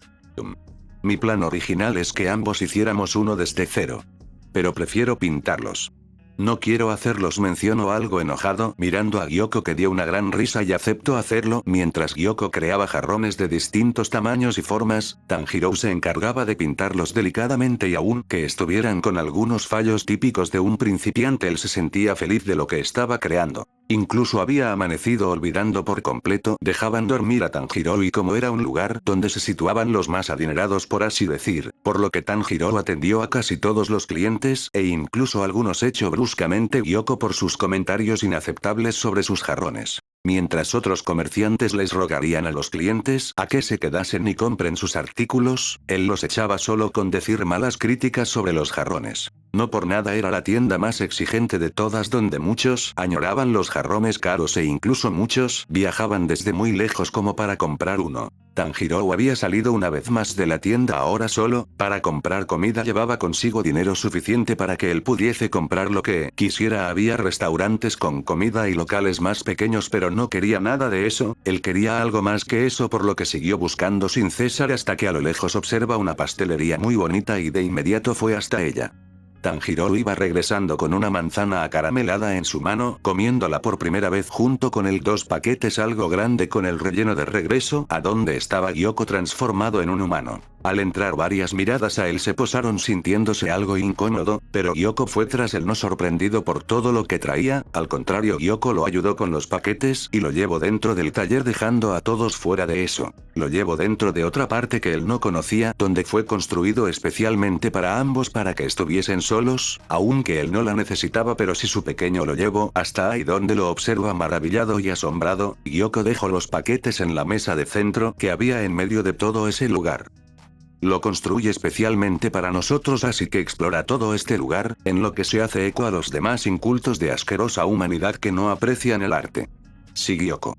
Mi plan original es que ambos hiciéramos uno desde cero. Pero prefiero pintarlos. No quiero hacerlos, mencionó algo enojado, mirando a Gyoko que dio una gran risa y aceptó hacerlo. Mientras Gyoko creaba jarrones de distintos tamaños y formas, Tanjiro se encargaba de pintarlos delicadamente y aun que estuvieran con algunos fallos típicos de un principiante, él se sentía feliz de lo que estaba creando. Incluso había amanecido olvidando por completo, dejaban dormir a Tanjiro y como era un lugar donde se situaban los más adinerados por así decir, por lo que Tanjiro atendió a casi todos los clientes e incluso algunos echó bruscamente Gyoko por sus comentarios inaceptables sobre sus jarrones. Mientras otros comerciantes les rogarían a los clientes a que se quedasen y compren sus artículos, él los echaba solo con decir malas críticas sobre los jarrones. No por nada era la tienda más exigente de todas donde muchos añoraban los jarrones caros e incluso muchos viajaban desde muy lejos como para comprar uno. Tanjiro había salido una vez más de la tienda ahora solo, para comprar comida llevaba consigo dinero suficiente para que él pudiese comprar lo que quisiera. Había restaurantes con comida y locales más pequeños pero no quería nada de eso, él quería algo más que eso por lo que siguió buscando sin cesar hasta que a lo lejos observa una pastelería muy bonita y de inmediato fue hasta ella. Tanjiro iba regresando con una manzana acaramelada en su mano, comiéndola por primera vez junto con el 2 paquetes algo grande con el relleno de regreso a donde estaba Gyoko transformado en un humano. Al entrar varias miradas a él se posaron sintiéndose algo incómodo, pero Gyoko fue tras él no sorprendido por todo lo que traía, al contrario Gyoko lo ayudó con los paquetes y lo llevó dentro del taller dejando a todos fuera de eso. Lo llevó dentro de otra parte que él no conocía, donde fue construido especialmente para ambos para que estuviesen solos, aunque él no la necesitaba pero si su pequeño lo llevó hasta ahí donde lo observa maravillado y asombrado, Gyoko dejó los paquetes en la mesa de centro que había en medio de todo ese lugar. Lo construye especialmente para nosotros así que explora todo este lugar, en lo que se hace eco a los demás incultos de asquerosa humanidad que no aprecian el arte. Sí, Gyoko.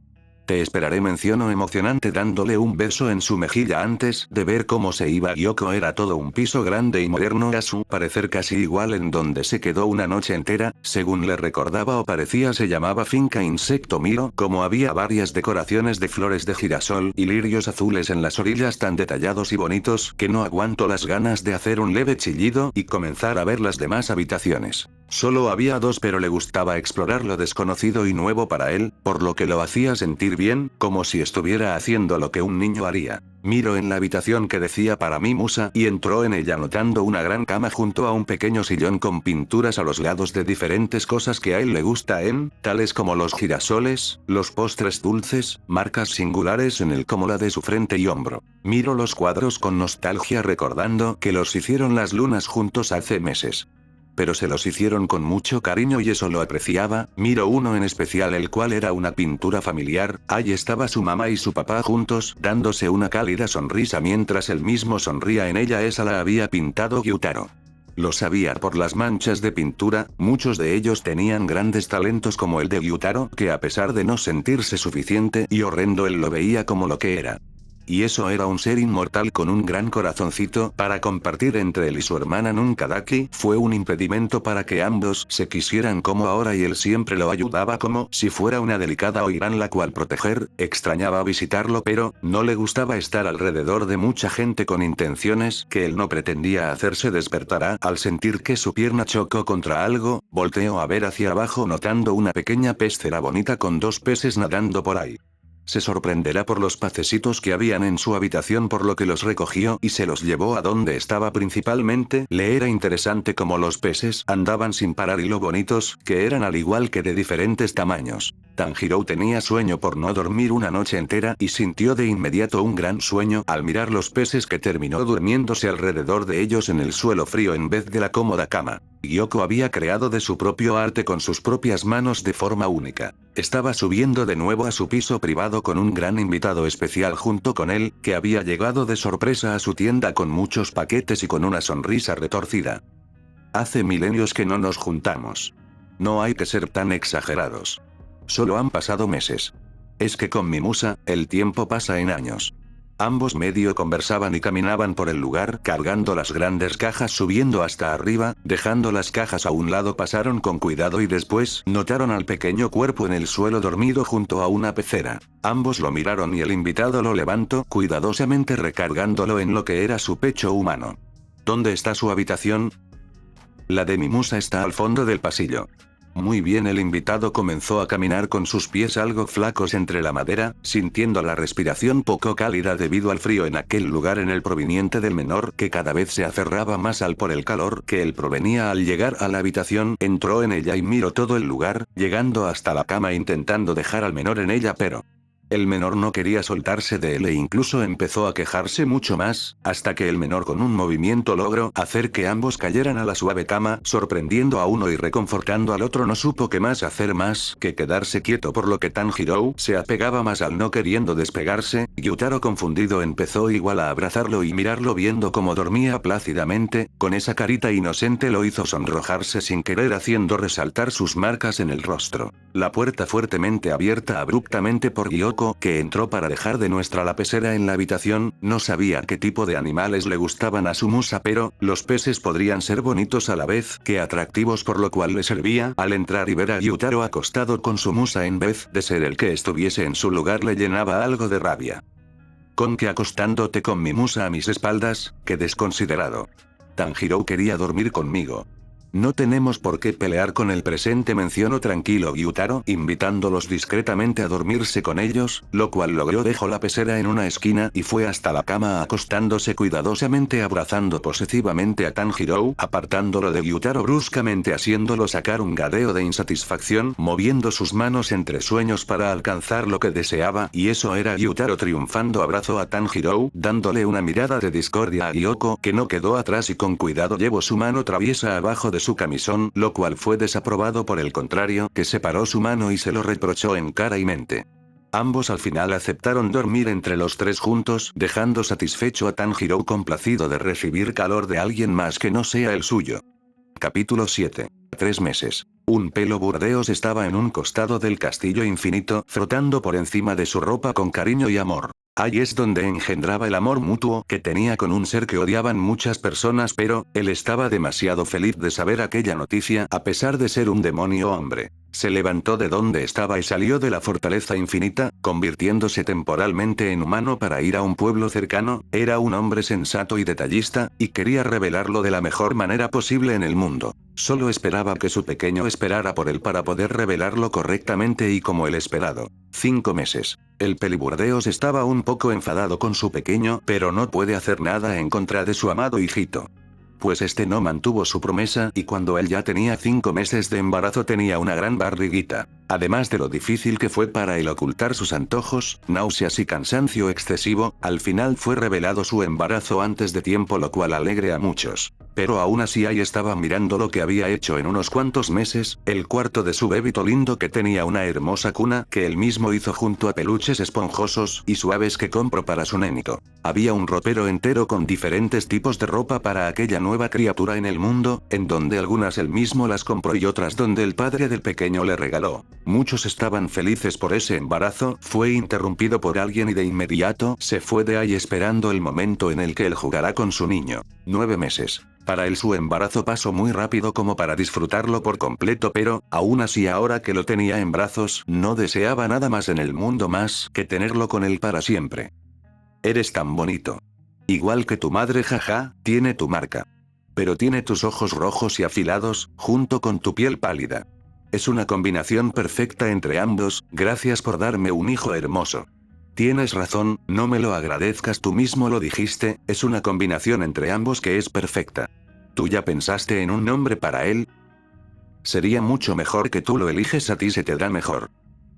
Te esperaré, mencionó emocionante dándole un beso en su mejilla antes de ver cómo se iba. Gyoko era todo un piso grande y moderno a su parecer casi igual en donde se quedó una noche entera, según le recordaba o parecía se llamaba Finca Insecto Miro, como había varias decoraciones de flores de girasol y lirios azules en las orillas tan detallados y bonitos que no aguantó las ganas de hacer un leve chillido y comenzar a ver las demás habitaciones. Solo había 2 pero le gustaba explorar lo desconocido y nuevo para él, por lo que lo hacía sentir bien, como si estuviera haciendo lo que un niño haría. Miró en la habitación que decía para mi musa y entró en ella notando una gran cama junto a un pequeño sillón con pinturas a los lados de diferentes cosas que a él le gustan, tales como los girasoles, los postres dulces, marcas singulares en el como la de su frente y hombro. Miró los cuadros con nostalgia recordando que los hicieron las lunas juntos hace meses. Pero se los hicieron con mucho cariño y eso lo apreciaba. Miró uno en especial el cual era una pintura familiar, ahí estaba su mamá y su papá juntos, dándose una cálida sonrisa mientras él mismo sonría en ella. Esa la había pintado Gyutaro. Lo sabía por las manchas de pintura, muchos de ellos tenían grandes talentos como el de Gyutaro, que a pesar de no sentirse suficiente y horrendo él lo veía como lo que era. Y eso era un ser inmortal con un gran corazoncito para compartir entre él y su hermana Nunkadaki. Fue un impedimento para que ambos se quisieran como ahora y él siempre lo ayudaba como si fuera una delicada oirán la cual proteger. Extrañaba visitarlo pero no le gustaba estar alrededor de mucha gente con intenciones que él no pretendía hacerse despertará. Al sentir que su pierna chocó contra algo, volteó a ver hacia abajo notando una pequeña pecera bonita con 2 peces nadando por ahí. Se sorprenderá por los pececitos que habían en su habitación por lo que los recogió y se los llevó a donde estaba principalmente. Le era interesante cómo los peces andaban sin parar y lo bonitos que eran al igual que de diferentes tamaños. Tanjiro tenía sueño por no dormir una noche entera y sintió de inmediato un gran sueño al mirar los peces que terminó durmiéndose alrededor de ellos en el suelo frío en vez de la cómoda cama. Gyoko había creado de su propio arte con sus propias manos de forma única. Estaba subiendo de nuevo a su piso privado con un gran invitado especial junto con él, que había llegado de sorpresa a su tienda con muchos paquetes y con una sonrisa retorcida. Hace milenios que no nos juntamos. No hay que ser tan exagerados. Solo han pasado meses. Es que con mi musa, el tiempo pasa en años. Ambos medio conversaban y caminaban por el lugar cargando las grandes cajas subiendo hasta arriba, dejando las cajas a un lado pasaron con cuidado y después notaron al pequeño cuerpo en el suelo dormido junto a una pecera. Ambos lo miraron y el invitado lo levantó cuidadosamente recargándolo en lo que era su pecho humano. ¿Dónde está su habitación? La de mi musa está al fondo del pasillo. Muy bien, el invitado comenzó a caminar con sus pies algo flacos entre la madera, sintiendo la respiración poco cálida debido al frío en aquel lugar en el proveniente del menor que cada vez se aferraba más al por el calor que él provenía al llegar a la habitación, entró en ella y miró todo el lugar, llegando hasta la cama intentando dejar al menor en ella pero... El menor no quería soltarse de él e incluso empezó a quejarse mucho más, hasta que el menor con un movimiento logró hacer que ambos cayeran a la suave cama, sorprendiendo a uno y reconfortando al otro. No supo qué más hacer más que quedarse quieto, por lo que Tanjiro se apegaba más al no queriendo despegarse. Gyutaro confundido empezó igual a abrazarlo y mirarlo viendo cómo dormía plácidamente, con esa carita inocente lo hizo sonrojarse sin querer haciendo resaltar sus marcas en el rostro. La puerta fuertemente abierta abruptamente por Gyoko, que entró para dejar de nuestra la pecera en la habitación, no sabía qué tipo de animales le gustaban a su musa pero, los peces podrían ser bonitos a la vez que atractivos por lo cual le servía al entrar y ver a Gyutaro acostado con su musa en vez de ser el que estuviese en su lugar le llenaba algo de rabia. ¿Con qué acostándote con mi musa a mis espaldas? ¡Qué desconsiderado! Tanjiro quería dormir conmigo. No tenemos por qué pelear con el presente, mencionó tranquilo Gyutaro, invitándolos discretamente a dormirse con ellos, lo cual logró. Dejó la pecera en una esquina y fue hasta la cama acostándose cuidadosamente abrazando posesivamente a Tanjiro, apartándolo de Gyutaro bruscamente haciéndolo sacar un gadeo de insatisfacción, moviendo sus manos entre sueños para alcanzar lo que deseaba, y eso era Gyutaro triunfando. Abrazó a Tanjiro, dándole una mirada de discordia a Gyoko, que no quedó atrás y con cuidado llevó su mano traviesa abajo de su camisón, lo cual fue desaprobado por el contrario, que separó su mano y se lo reprochó en cara y mente. Ambos al final aceptaron dormir entre los tres juntos, dejando satisfecho a Tanjiro complacido de recibir calor de alguien más que no sea el suyo. Capítulo 7. 3 meses. Un pelo burdeos estaba en un costado del castillo infinito, frotando por encima de su ropa con cariño y amor. Ahí es donde engendraba el amor mutuo que tenía con un ser que odiaban muchas personas, pero él estaba demasiado feliz de saber aquella noticia a pesar de ser un demonio hombre. Se levantó de donde estaba y salió de la fortaleza infinita, convirtiéndose temporalmente en humano para ir a un pueblo cercano. Era un hombre sensato y detallista, y quería revelarlo de la mejor manera posible en el mundo. Solo esperaba que su pequeño esperara por él para poder revelarlo correctamente y como él esperado. 5 meses. El peliburdeos estaba un poco enfadado con su pequeño, pero no puede hacer nada en contra de su amado hijito. Pues este no mantuvo su promesa y cuando él ya tenía 5 meses de embarazo tenía una gran barriguita. Además de lo difícil que fue para él ocultar sus antojos, náuseas y cansancio excesivo, al final fue revelado su embarazo antes de tiempo, lo cual alegre a muchos. Pero aún así ahí estaba mirando lo que había hecho en unos cuantos meses, el cuarto de su bebito lindo que tenía una hermosa cuna que él mismo hizo junto a peluches esponjosos y suaves que compró para su nenito. Había un ropero entero con diferentes tipos de ropa para aquella nueva criatura en el mundo, en donde algunas él mismo las compró y otras donde el padre del pequeño le regaló. Muchos estaban felices por ese embarazo, fue interrumpido por alguien y de inmediato se fue de ahí esperando el momento en el que él jugará con su niño. 9 meses. Para él su embarazo pasó muy rápido como para disfrutarlo por completo, pero, aún así ahora que lo tenía en brazos, no deseaba nada más en el mundo más que tenerlo con él para siempre. Eres tan bonito. Igual que tu madre, jaja, tiene tu marca. Pero tiene tus ojos rojos y afilados, junto con tu piel pálida. Es una combinación perfecta entre ambos, gracias por darme un hijo hermoso. Tienes razón, no me lo agradezcas, tú mismo lo dijiste, es una combinación entre ambos que es perfecta. ¿Tú ya pensaste en un nombre para él? Sería mucho mejor que tú lo eliges, a ti se te da mejor.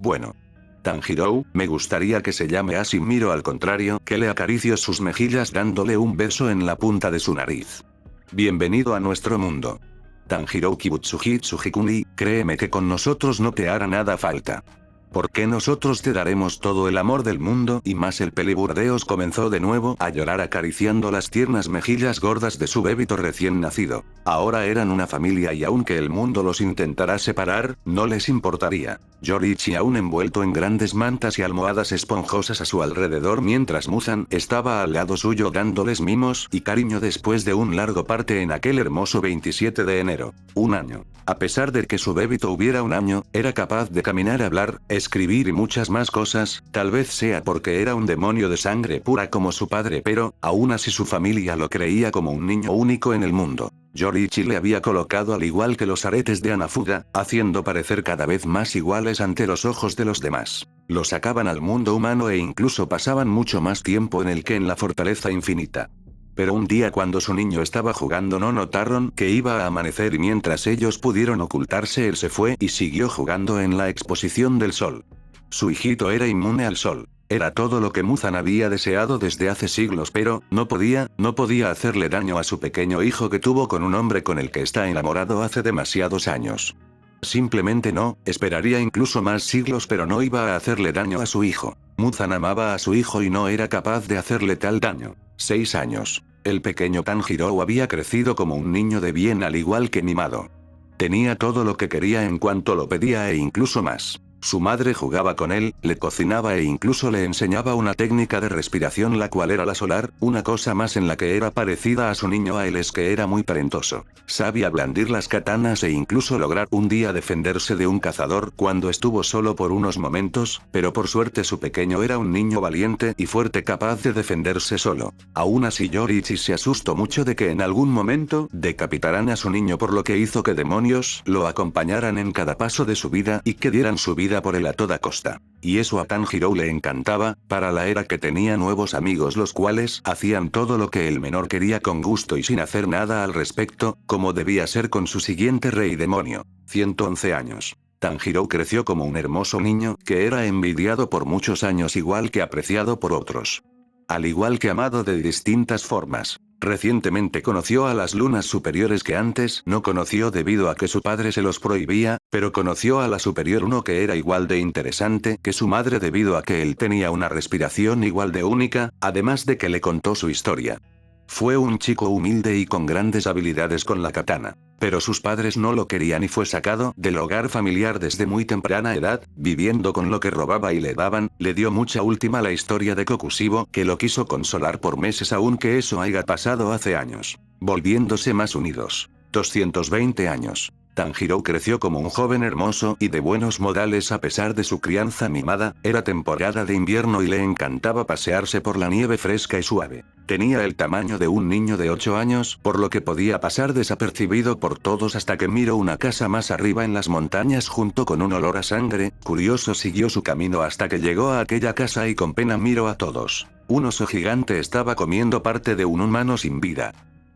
Bueno. Tanjiro, me gustaría que se llame así. Miro al contrario, que le acaricio sus mejillas dándole un beso en la punta de su nariz. Bienvenido a nuestro mundo. Tanjiro Kibutsuji Tsujikuni, créeme que con nosotros no te hará nada falta. Porque nosotros te daremos todo el amor del mundo y más. El Peliburdeos comenzó de nuevo a llorar acariciando las tiernas mejillas gordas de su bébito recién nacido. Ahora eran una familia y aunque el mundo los intentara separar, no les importaría. Yorichi aún envuelto en grandes mantas y almohadas esponjosas a su alrededor mientras Muzan estaba al lado suyo dándoles mimos y cariño después de un largo parte en aquel hermoso 27 de enero. Un año. A pesar de que su bébito hubiera un año, era capaz de caminar, hablar, escribir y muchas más cosas, tal vez sea porque era un demonio de sangre pura como su padre, pero, aún así su familia lo creía como un niño único en el mundo. Yorichi le había colocado al igual que los aretes de Hanafuda, haciendo parecer cada vez más iguales ante los ojos de los demás. Lo sacaban al mundo humano e incluso pasaban mucho más tiempo en él que en la fortaleza infinita. Pero un día cuando su niño estaba jugando no notaron que iba a amanecer y mientras ellos pudieron ocultarse él se fue y siguió jugando en la exposición del sol. Su hijito era inmune al sol. Era todo lo que Muzan había deseado desde hace siglos, pero no podía hacerle daño a su pequeño hijo que tuvo con un hombre con el que está enamorado hace demasiados años. Simplemente no, esperaría incluso más siglos pero no iba a hacerle daño a su hijo. Muzan amaba a su hijo y no era capaz de hacerle tal daño. 6 años. El pequeño Tanjiro había crecido como un niño de bien al igual que mimado. Tenía todo lo que quería en cuanto lo pedía e incluso más. Su madre jugaba con él, le cocinaba e incluso le enseñaba una técnica de respiración la cual era la solar. Una cosa más en la que era parecida a su niño a él es que era muy talentoso. Sabía blandir las katanas e incluso lograr un día defenderse de un cazador cuando estuvo solo por unos momentos, pero por suerte su pequeño era un niño valiente y fuerte capaz de defenderse solo. Aún así Yorichi se asustó mucho de que en algún momento decapitaran a su niño por lo que hizo que demonios lo acompañaran en cada paso de su vida y que dieran su vida por él a toda costa. Y eso a Tanjiro le encantaba, para la era que tenía nuevos amigos los cuales hacían todo lo que el menor quería con gusto y sin hacer nada al respecto, como debía ser con su siguiente rey demonio. 111 años. Tanjiro creció como un hermoso niño, que era envidiado por muchos años igual que apreciado por otros. Al igual que amado de distintas formas. Recientemente conoció a las lunas superiores que antes no conoció debido a que su padre se los prohibía, pero conoció a la superior 1 que era igual de interesante que su madre debido a que él tenía una respiración igual de única, además de que le contó su historia. Fue un chico humilde y con grandes habilidades con la katana. Pero sus padres no lo querían y fue sacado del hogar familiar desde muy temprana edad, viviendo con lo que robaba y le daban. Le dio mucha última la historia de Kokushibo, que lo quiso consolar por meses aunque eso haya pasado hace años. Volviéndose más unidos. 220 años. Tanjiro creció como un joven hermoso y de buenos modales a pesar de su crianza mimada. Era temporada de invierno y le encantaba pasearse por la nieve fresca y suave. Tenía el tamaño de un niño de 8 años, por lo que podía pasar desapercibido por todos hasta que miró una casa más arriba en las montañas junto con un olor a sangre. Curioso siguió su camino hasta que llegó a aquella casa y con pena miró a todos. Un oso gigante estaba comiendo parte de un humano sin vida.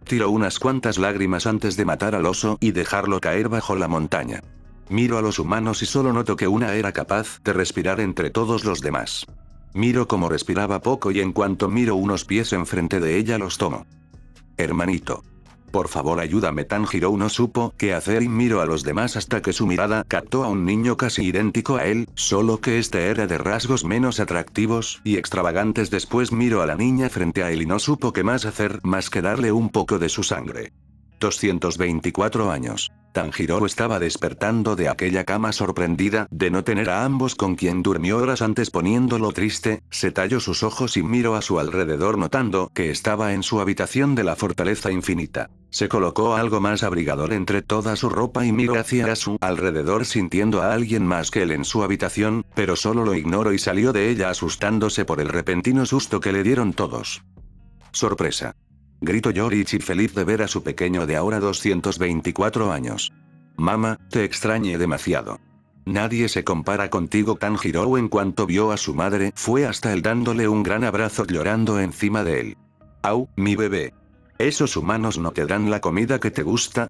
Tiró unas cuantas lágrimas antes de matar al oso y dejarlo caer bajo la montaña. Miro a los humanos y solo noto que una era capaz de respirar entre todos los demás. Miro cómo respiraba poco y en cuanto miro unos pies enfrente de ella los tomo. Hermanito. Por favor ayúdame. Tanjiro no supo qué hacer y miró a los demás hasta que su mirada captó a un niño casi idéntico a él, solo que este era de rasgos menos atractivos y extravagantes. Después miró a la niña frente a él y no supo qué más hacer más que darle un poco de su sangre. 224 años. Tanjiro estaba despertando de aquella cama sorprendida de no tener a ambos con quien durmió horas antes poniéndolo triste. Se talló sus ojos y miró a su alrededor notando que estaba en su habitación de la fortaleza infinita. Se colocó algo más abrigador entre toda su ropa y miró hacia su alrededor sintiendo a alguien más que él en su habitación, pero solo lo ignoró y salió de ella asustándose por el repentino susto que le dieron todos. Sorpresa. Gritó Yorichi feliz de ver a su pequeño de ahora 224 años. Mamá, te extrañé demasiado. Nadie se compara contigo. Tanjiro en cuanto vio a su madre fue hasta él dándole un gran abrazo llorando encima de él. Au, mi bebé. ¿Esos humanos no te dan la comida que te gusta?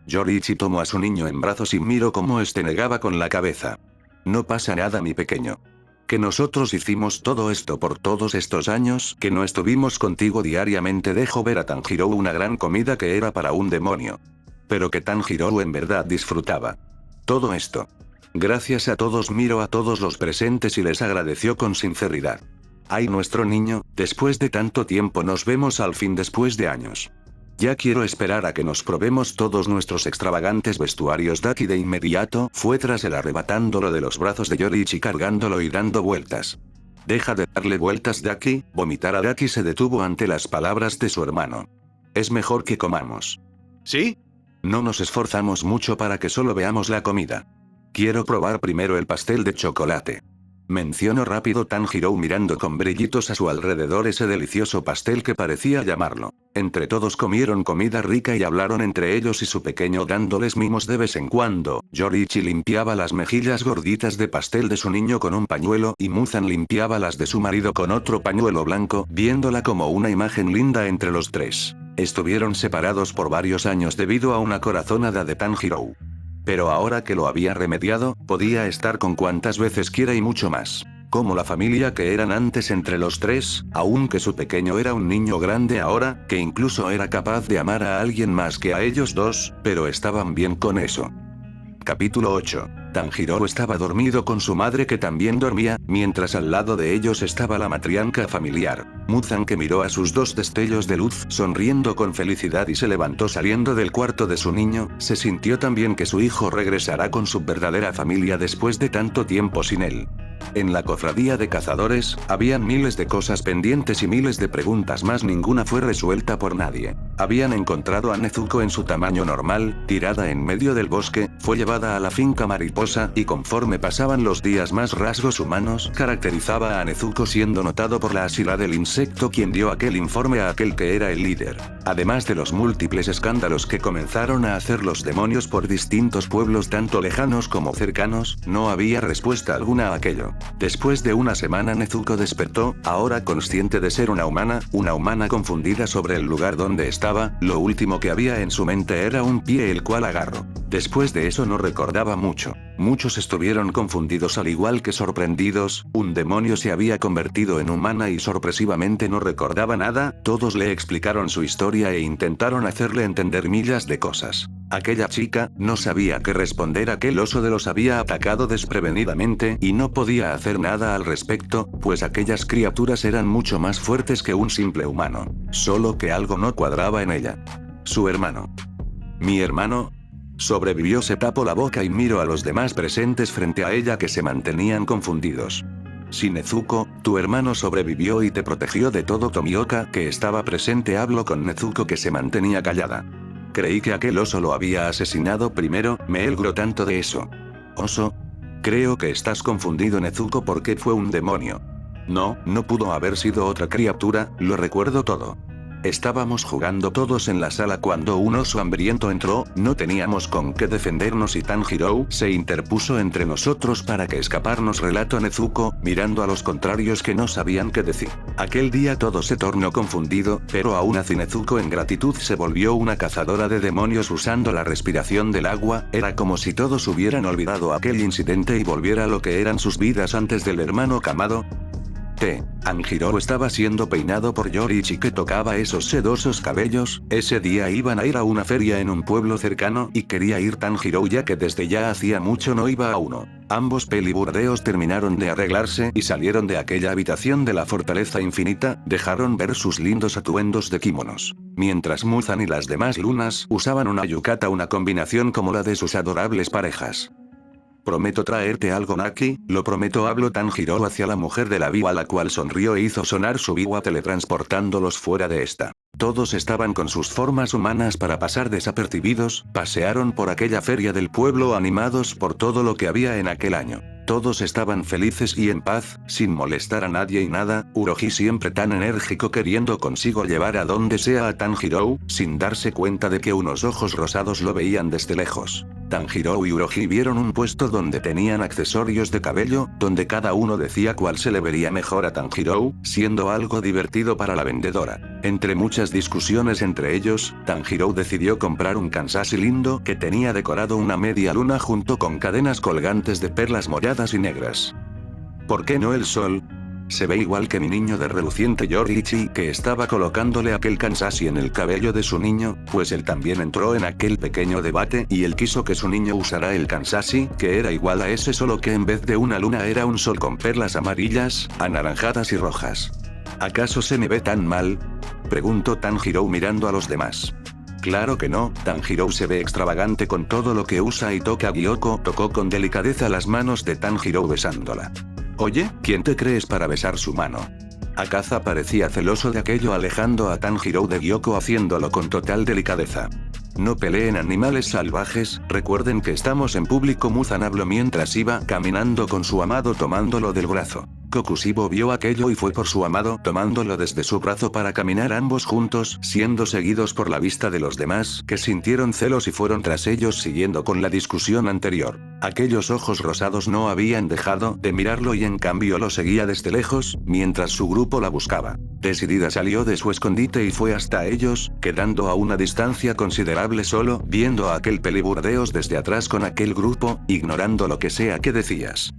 Yorichi tomó a su niño en brazos y miró cómo este negaba con la cabeza. No pasa nada, mi pequeño. Que nosotros hicimos todo esto por todos estos años que no estuvimos contigo diariamente. Dejó ver a Tanjiro una gran comida que era para un demonio. Pero que Tanjiro en verdad disfrutaba todo esto. Gracias a todos, miró a todos los presentes y les agradeció con sinceridad. Ay, nuestro niño, después de tanto tiempo nos vemos al fin después de años. Ya quiero esperar a que nos probemos todos nuestros extravagantes vestuarios. Daki de inmediato fue tras él arrebatándolo de los brazos de Yoriichi cargándolo y dando vueltas. Deja de darle vueltas, Daki. Vomitar a Daki se detuvo ante las palabras de su hermano. Es mejor que comamos. ¿Sí? No nos esforzamos mucho para que solo veamos la comida. Quiero probar primero el pastel de chocolate. Mencionó rápido Tanjiro mirando con brillitos a su alrededor ese delicioso pastel que parecía llamarlo. Entre todos comieron comida rica y hablaron entre ellos y su pequeño dándoles mimos de vez en cuando. Yoriichi limpiaba las mejillas gorditas de pastel de su niño con un pañuelo y Muzan limpiaba las de su marido con otro pañuelo blanco, viéndola como una imagen linda entre los tres. Estuvieron separados por varios años debido a una corazonada de Tanjiro. Pero ahora que lo había remediado, podía estar con cuantas veces quiera y mucho más. Como la familia que eran antes entre los tres, aunque su pequeño era un niño grande ahora, que incluso era capaz de amar a alguien más que a ellos dos, pero estaban bien con eso. Capítulo 8. Tanjiro estaba dormido con su madre que también dormía, mientras al lado de ellos estaba la matriarca familiar. Muzan, que miró a sus dos destellos de luz sonriendo con felicidad y se levantó saliendo del cuarto de su niño, se sintió también que su hijo regresará con su verdadera familia después de tanto tiempo sin él. En la cofradía de cazadores, habían miles de cosas pendientes y miles de preguntas más, ninguna fue resuelta por nadie. Habían encontrado a Nezuko en su tamaño normal, tirada en medio del bosque, fue llevada a la finca mariposa, y conforme pasaban los días más rasgos humanos caracterizaba a Nezuko siendo notado por la Ashira del insecto quien dio aquel informe a aquel que era el líder. Además de los múltiples escándalos que comenzaron a hacer los demonios por distintos pueblos tanto lejanos como cercanos, no había respuesta alguna a aquello. Después de una semana Nezuko despertó, ahora consciente de ser una humana confundida sobre el lugar donde estaba, lo último que había en su mente era un pie el cual agarró. Después de eso no recordaba mucho. Muchos estuvieron confundidos al igual que sorprendidos, un demonio se había convertido en humana y sorpresivamente no recordaba nada, todos le explicaron su historia e intentaron hacerle entender miles de cosas. Aquella chica no sabía qué responder, aquel oso de los había atacado desprevenidamente y no podía hacer nada al respecto, pues aquellas criaturas eran mucho más fuertes que un simple humano. Solo que algo no cuadraba en ella. Su hermano. ¿Mi hermano? Sobrevivió, se tapó la boca y miró a los demás presentes frente a ella que se mantenían confundidos. Si Nezuko, tu hermano sobrevivió y te protegió de todo. Tomioka, que estaba presente, habló con Nezuko que se mantenía callada. Creí que aquel oso lo había asesinado primero, me alegró tanto de eso. ¿Oso? Creo que estás confundido, Nezuko, porque fue un demonio. No, no pudo haber sido otra criatura, lo recuerdo todo. Estábamos jugando todos en la sala cuando un oso hambriento entró, no teníamos con qué defendernos y Tanjiro se interpuso entre nosotros para que escaparnos, relató Nezuko, mirando a los contrarios que no sabían qué decir. Aquel día todo se tornó confundido, pero aún así Nezuko en gratitud se volvió una cazadora de demonios usando la respiración del agua, era como si todos hubieran olvidado aquel incidente y volviera a lo que eran sus vidas antes del hermano Kamado. Tanjiro estaba siendo peinado por Yoriichi que tocaba esos sedosos cabellos. Ese día iban a ir a una feria en un pueblo cercano y quería ir Tanjiro ya que desde ya hacía mucho no iba a uno. Ambos peliburdeos terminaron de arreglarse y salieron de aquella habitación de la fortaleza infinita, dejaron ver sus lindos atuendos de kimonos. Mientras Muzan y las demás lunas usaban una yukata, una combinación como la de sus adorables parejas. Prometo traerte algo, Naki, lo prometo, habló Tanjiro hacia la mujer de la biwa, la cual sonrió e hizo sonar su biwa teletransportándolos fuera de esta. Todos estaban con sus formas humanas para pasar desapercibidos, pasearon por aquella feria del pueblo animados por todo lo que había en aquel año. Todos estaban felices y en paz, sin molestar a nadie y nada, Uroji siempre tan enérgico queriendo consigo llevar a donde sea a Tanjiro, sin darse cuenta de que unos ojos rosados lo veían desde lejos. Tanjiro y Uroji vieron un puesto donde tenían accesorios de cabello, donde cada uno decía cuál se le vería mejor a Tanjiro, siendo algo divertido para la vendedora. Entre muchas discusiones entre ellos, Tanjiro decidió comprar un Kansashi lindo que tenía decorado una media luna junto con cadenas colgantes de perlas moradas y negras. ¿Por qué no el sol? Se ve igual que mi niño de reluciente Yoriichi que estaba colocándole aquel Kansashi en el cabello de su niño, pues él también entró en aquel pequeño debate y él quiso que su niño usara el Kansashi, que era igual a ese solo que en vez de una luna era un sol con perlas amarillas, anaranjadas y rojas. ¿Acaso se me ve tan mal? Preguntó Tanjiro mirando a los demás. Claro que no, Tanjiro se ve extravagante con todo lo que usa y toca. Gyoko tocó con delicadeza las manos de Tanjiro besándola. Oye, ¿quién te crees para besar su mano? Akaza parecía celoso de aquello alejando a Tanjiro de Gyoko haciéndolo con total delicadeza. No peleen animales salvajes, recuerden que estamos en público. Muzan habló mientras iba caminando con su amado tomándolo del brazo. Kokushibo vio aquello y fue por su amado tomándolo desde su brazo para caminar ambos juntos, siendo seguidos por la vista de los demás que sintieron celos y fueron tras ellos siguiendo con la discusión anterior. Aquellos ojos rosados no habían dejado de mirarlo y en cambio lo seguía desde lejos, mientras su grupo la buscaba. Decidida salió de su escondite y fue hasta ellos, quedando a una distancia considerable solo, viendo a aquel peliburdeos desde atrás con aquel grupo, ignorando lo que sea que decías.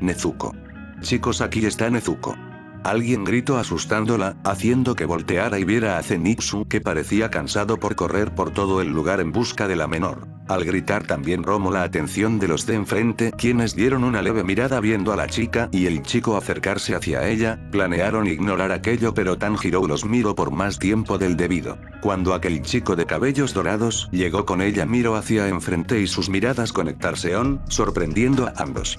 Nezuko. Chicos, aquí está Nezuko. Alguien gritó asustándola, haciendo que volteara y viera a Zenitsu que parecía cansado por correr por todo el lugar en busca de la menor. Al gritar también romó la atención de los de enfrente, quienes dieron una leve mirada viendo a la chica y el chico acercarse hacia ella, planearon ignorar aquello pero Tanjiro los miró por más tiempo del debido. Cuando aquel chico de cabellos dorados llegó con ella miró hacia enfrente y sus miradas conectarse sorprendiendo a ambos.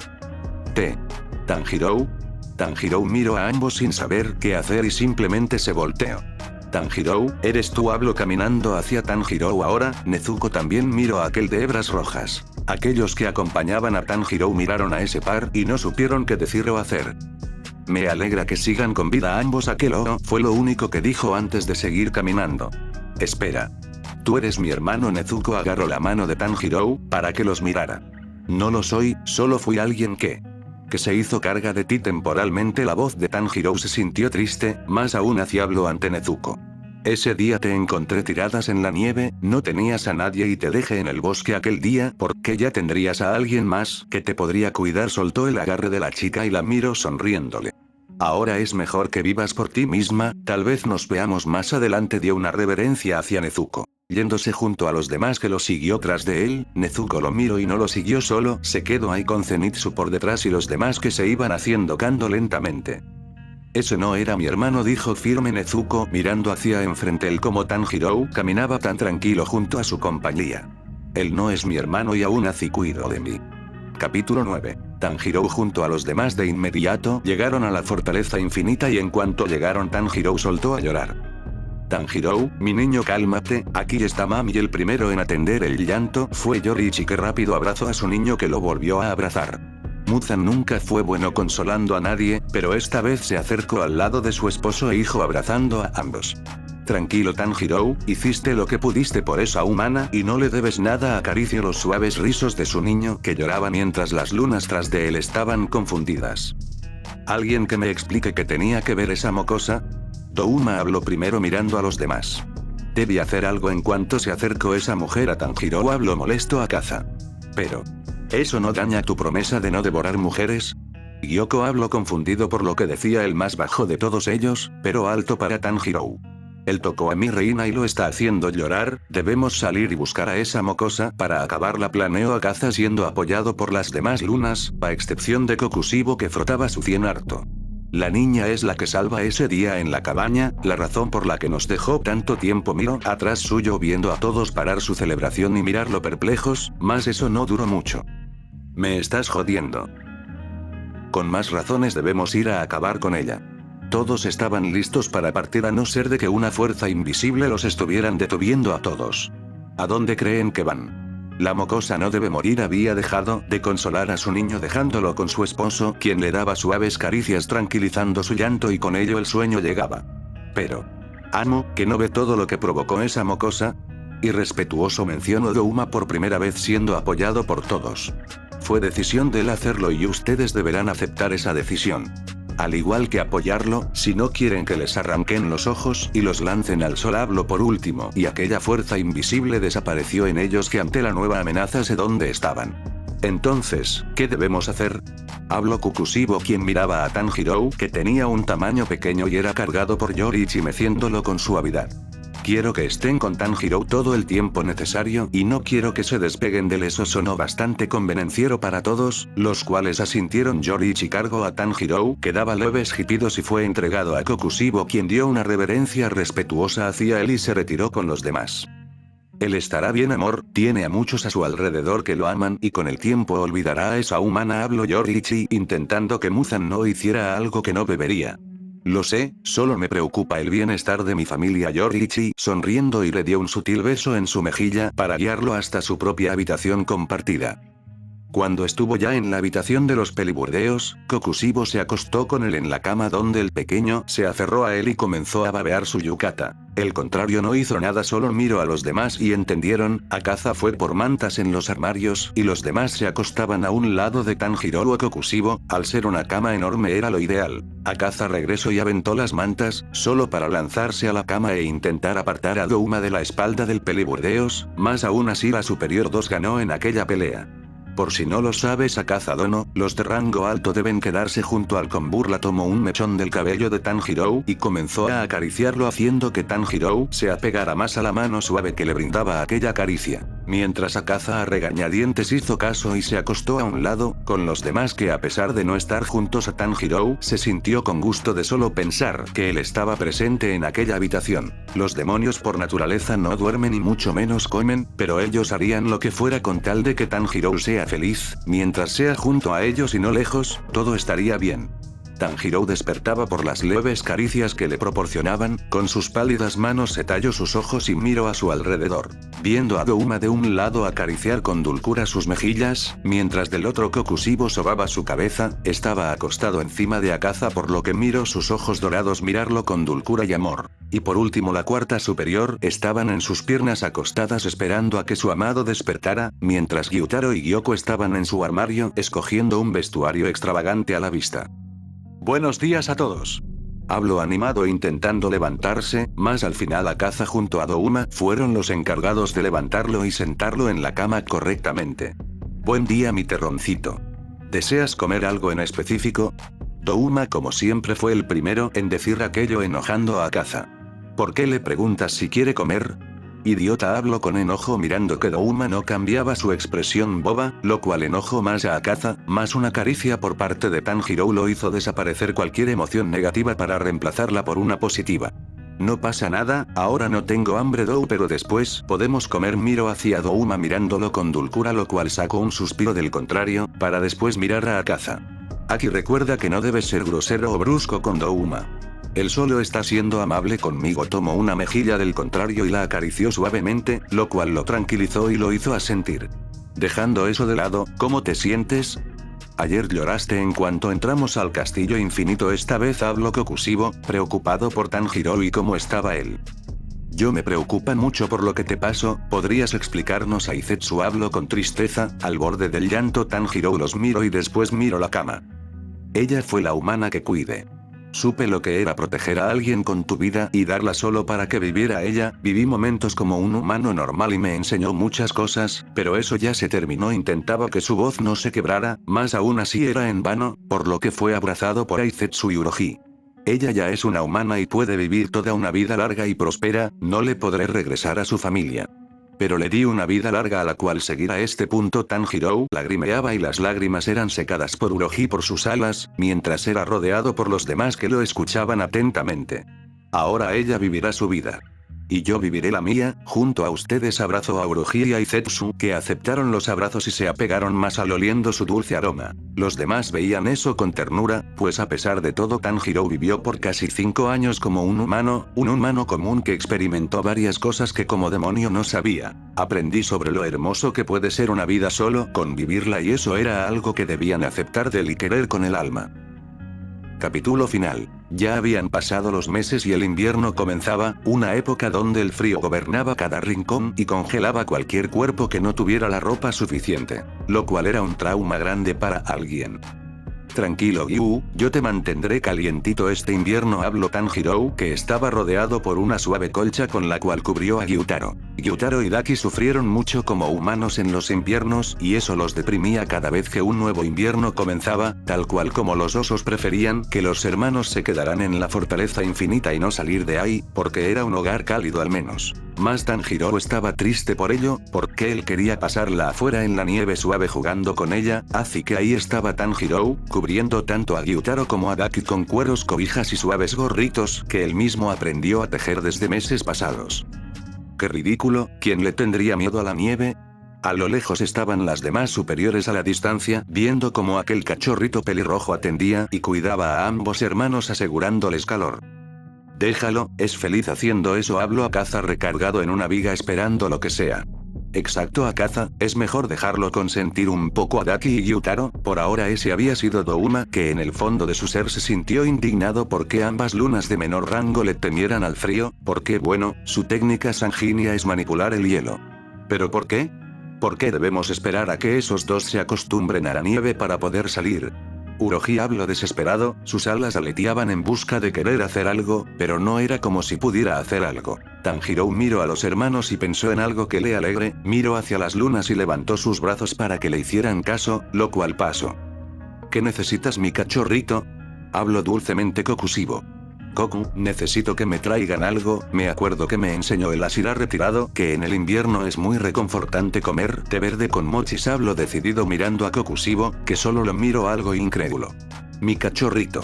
Tanjiro. Tanjiro miró a ambos sin saber qué hacer y simplemente se volteó. Tanjiro, ¿eres tú? Habló caminando hacia Tanjiro ahora. Nezuko también miró a aquel de hebras rojas. Aquellos que acompañaban a Tanjiro miraron a ese par y no supieron qué decir o hacer. Me alegra que sigan con vida ambos. Aquel fue lo único que dijo antes de seguir caminando. Espera. Tú eres mi hermano. Nezuko agarró la mano de Tanjiro para que los mirara. No lo soy, solo fui alguien que se hizo carga de ti temporalmente. La voz de Tanjiro se sintió triste, más aún habló ante Nezuko. Ese día te encontré tiradas en la nieve, no tenías a nadie y te dejé en el bosque aquel día porque ya tendrías a alguien más que te podría cuidar. Soltó el agarre de la chica y la miró sonriéndole. Ahora es mejor que vivas por ti misma, tal vez nos veamos más adelante. Dio una reverencia hacia Nezuko. Yéndose junto a los demás que lo siguió tras de él, Nezuko lo miró y no lo siguió solo, se quedó ahí con Zenitsu por detrás y los demás que se iban haciendo canto lentamente. Ese no era mi hermano, dijo firme Nezuko mirando hacia enfrente. Él como Tanjiro caminaba tan tranquilo junto a su compañía. Él no es mi hermano y aún así cuido de mí. Capítulo 9. Tanjiro junto a los demás de inmediato llegaron a la fortaleza infinita y en cuanto llegaron Tanjiro soltó a llorar. Tanjiro, mi niño, cálmate, aquí está mami. El primero en atender el llanto fue Yoriichi, que rápido abrazó a su niño que lo volvió a abrazar. Muzan nunca fue bueno consolando a nadie, pero esta vez se acercó al lado de su esposo e hijo abrazando a ambos. Tranquilo Tanjiro, hiciste lo que pudiste por esa humana y no le debes nada. Acarició los suaves rizos de su niño que lloraba mientras las lunas tras de él estaban confundidas. ¿Alguien que me explique qué tenía que ver esa mocosa? Touma habló primero mirando a los demás. Debí hacer algo en cuanto se acercó esa mujer a Tanjiro. Habló molesto a Akaza. Pero ¿eso no daña tu promesa de no devorar mujeres? Gyoko habló confundido por lo que decía el más bajo de todos ellos, pero alto para Tanjiro. Él tocó a mi reina y lo está haciendo llorar, debemos salir y buscar a esa mocosa para acabarla, planeó Akaza siendo apoyado por las demás lunas, a excepción de Kokushibo que frotaba su cien harto. La niña es la que salva ese día en la cabaña, la razón por la que nos dejó tanto tiempo. Miró atrás suyo viendo a todos parar su celebración y mirarlo perplejos, mas eso no duró mucho. Me estás jodiendo. Con más razones debemos ir a acabar con ella. Todos estaban listos para partir a no ser de que una fuerza invisible los estuvieran deteniendo a todos. ¿A dónde creen que van? La mocosa no debe morir. Había dejado de consolar a su niño dejándolo con su esposo, quien le daba suaves caricias tranquilizando su llanto y con ello el sueño llegaba. Pero amo, ¿que no ve todo lo que provocó esa mocosa? Irrespetuoso, mencionó Douma por primera vez siendo apoyado por todos. Fue decisión de él hacerlo y ustedes deberán aceptar esa decisión. Al igual que apoyarlo, si no quieren que les arranquen los ojos y los lancen al sol. Habló por último, y aquella fuerza invisible desapareció en ellos que ante la nueva amenaza sé dónde estaban. Entonces, ¿qué debemos hacer? Habló Kukushibo, quien miraba a Tanjiro, que tenía un tamaño pequeño y era cargado por Yoriichi meciéndolo con suavidad. Quiero que estén con Tanjiro todo el tiempo necesario y no quiero que se despeguen de él. Eso sonó bastante convenenciero para todos, los cuales asintieron. Yoriichi cargó a Tanjiro, que daba leves jipidos, y fue entregado a Kukushibo, quien dio una reverencia respetuosa hacia él y se retiró con los demás. Él estará bien, amor, tiene a muchos a su alrededor que lo aman y con el tiempo olvidará a esa humana, habló Yoriichi, intentando que Muzan no hiciera algo que no debería. Lo sé, solo me preocupa el bienestar de mi familia. Yoriichi, sonriendo, y le dio un sutil beso en su mejilla para guiarlo hasta su propia habitación compartida. Cuando estuvo ya en la habitación de los peliburdeos, Kokushibo se acostó con él en la cama, donde el pequeño se aferró a él y comenzó a babear su yukata. El contrario no hizo nada, solo miró a los demás y entendieron. Akaza fue por mantas en los armarios y los demás se acostaban a un lado de Tanjiro o Kokushibo. Al ser una cama enorme era lo ideal. Akaza regresó y aventó las mantas, solo para lanzarse a la cama e intentar apartar a Douma de la espalda del peliburdeos, más aún así la Superior 2 ganó en aquella pelea. Por si no lo sabes, Akaza Dono, los de rango alto deben quedarse junto al con burla. Tomó un mechón del cabello de Tanjiro y comenzó a acariciarlo, haciendo que Tanjiro se apegara más a la mano suave que le brindaba aquella caricia. Mientras Akaza a regañadientes hizo caso y se acostó a un lado, con los demás, que a pesar de no estar juntos a Tanjiro, se sintió con gusto de solo pensar que él estaba presente en aquella habitación. Los demonios por naturaleza no duermen y mucho menos comen, pero ellos harían lo que fuera con tal de que Tanjiro sea feliz. Mientras sea junto a ellos y no lejos, todo estaría bien. Tanjiro despertaba por las leves caricias que le proporcionaban, con sus pálidas manos se talló sus ojos y miró a su alrededor. Viendo a Douma de un lado acariciar con dulzura sus mejillas, mientras del otro Kokushibo sobaba su cabeza, estaba acostado encima de Akaza, por lo que miró sus ojos dorados mirarlo con dulzura y amor. Y por último la cuarta superior estaban en sus piernas acostadas esperando a que su amado despertara, mientras Gyutaro y Gyoko estaban en su armario escogiendo un vestuario extravagante a la vista. Buenos días a todos. Habló animado intentando levantarse, mas al final Akaza junto a Douma fueron los encargados de levantarlo y sentarlo en la cama correctamente. Buen día, mi terroncito. ¿Deseas comer algo en específico? Douma como siempre fue el primero en decir aquello, enojando a Akaza. ¿Por qué le preguntas si quiere comer? Idiota, habló con enojo mirando que Douma no cambiaba su expresión boba, lo cual enojó más a Akaza, más una caricia por parte de Tanjiro lo hizo desaparecer cualquier emoción negativa para reemplazarla por una positiva. No pasa nada, ahora no tengo hambre Dou, pero después podemos comer. Miró hacia Douma mirándolo con dulzura, lo cual sacó un suspiro del contrario, para después mirar a Akaza. Aquí recuerda que no debes ser grosero o brusco con Douma. Él solo está siendo amable conmigo. Tomó una mejilla del contrario y la acarició suavemente, lo cual lo tranquilizó y lo hizo asentir. Dejando eso de lado, ¿cómo te sientes? Ayer lloraste en cuanto entramos al castillo infinito. Esta vez habló Kokushibo, preocupado por Tanjiro y cómo estaba él. Yo me preocupa mucho por lo que te pasó, ¿podrías explicarnos? Aizetsu habló con tristeza, al borde del llanto. Tanjiro los miró y después miró la cama. Ella fue la humana que cuidé. Supe lo que era proteger a alguien con tu vida y darla solo para que viviera ella. Viví momentos como un humano normal y me enseñó muchas cosas, pero eso ya se terminó. Intentaba que su voz no se quebrara, mas aún así era en vano, por lo que fue abrazado por Aizetsu y Uroji. Ella ya es una humana y puede vivir toda una vida larga y próspera, no le podré regresar a su familia. Pero le di una vida larga a la cual seguir. A este punto Tanjiro lagrimeaba y las lágrimas eran secadas por Uroji por sus alas, mientras era rodeado por los demás que lo escuchaban atentamente. Ahora ella vivirá su vida. Y yo viviré la mía, junto a ustedes. Abrazó a Uroji y a Aizetsu, que aceptaron los abrazos y se apegaron más al oliendo su dulce aroma. Los demás veían eso con ternura, pues a pesar de todo Tanjiro vivió por casi 5 años como un humano común que experimentó varias cosas que como demonio no sabía. Aprendí sobre lo hermoso que puede ser una vida solo con vivirla, y eso era algo que debían aceptar de él y querer con el alma. Capítulo final. Ya habían pasado los meses y el invierno comenzaba, una época donde el frío gobernaba cada rincón y congelaba cualquier cuerpo que no tuviera la ropa suficiente. Lo cual era un trauma grande para alguien. Tranquilo Gyu, yo te mantendré calientito este invierno, habló Tanjiro, que estaba rodeado por una suave colcha con la cual cubrió a Gyutaro. Gyutaro y Daki sufrieron mucho como humanos en los inviernos y eso los deprimía cada vez que un nuevo invierno comenzaba, tal cual como los osos preferían que los hermanos se quedaran en la fortaleza infinita y no salir de ahí, porque era un hogar cálido al menos. Más Tanjiro estaba triste por ello, porque él quería pasarla afuera en la nieve suave jugando con ella, así que ahí estaba Tanjiro, cubriendo tanto a Gyutaro como a Daki con cueros, cobijas y suaves gorritos que él mismo aprendió a tejer desde meses pasados. ¡Qué ridículo! ¿Quién le tendría miedo a la nieve? A lo lejos estaban las demás superiores a la distancia, viendo cómo aquel cachorrito pelirrojo atendía y cuidaba a ambos hermanos asegurándoles calor. Déjalo, es feliz haciendo eso, habló Akaza recargado en una viga esperando lo que sea. Exacto Akaza, es mejor dejarlo consentir un poco a Daki y Gyutaro, por ahora ese había sido Douma que en el fondo de su ser se sintió indignado porque ambas lunas de menor rango le temieran al frío, porque bueno, su técnica sanguínea es manipular el hielo. ¿Pero por qué? ¿Por qué debemos esperar a que esos dos se acostumbren a la nieve para poder salir? Uroji habló desesperado, sus alas aleteaban en busca de querer hacer algo, pero no era como si pudiera hacer algo. Tanjiro miró a los hermanos y pensó en algo que le alegre, miró hacia las lunas y levantó sus brazos para que le hicieran caso, lo cual pasó. ¿Qué necesitas mi cachorrito? Habló dulcemente Kokushibo. Goku, necesito que me traigan algo, me acuerdo que me enseñó el Ashira retirado que en el invierno es muy reconfortante comer té verde con mochis, habló decidido mirando a Kokushibo, que solo lo miró algo incrédulo. Mi cachorrito.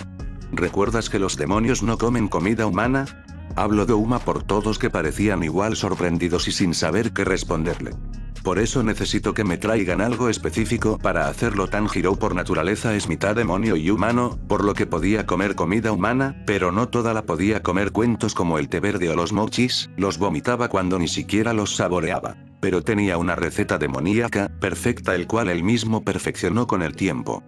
¿Recuerdas que los demonios no comen comida humana? Habló Douma por todos que parecían igual sorprendidos y sin saber qué responderle. Por eso necesito que me traigan algo específico para hacerlo. Tanjiro por naturaleza es mitad demonio y humano, por lo que podía comer comida humana, pero no toda la podía comer. Cuentos como el té verde o los mochis, los vomitaba cuando ni siquiera los saboreaba. Pero tenía una receta demoníaca, perfecta, el cual él mismo perfeccionó con el tiempo.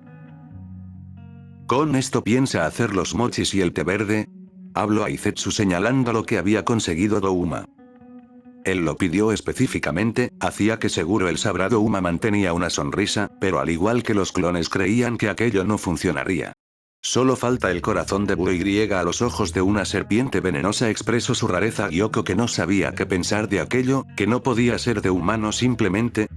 ¿Con esto piensa hacer los mochis y el té verde? Habló Aizetsu señalando lo que había conseguido Douma. Él lo pidió específicamente, hacía que seguro el sabrá. Douma mantenía una sonrisa, pero al igual que los clones creían que aquello no funcionaría. Solo falta el corazón de Buu y a los ojos de una serpiente venenosa, expresó su rareza a Gyoko, que no sabía qué pensar de aquello, que no podía ser de humano simplemente.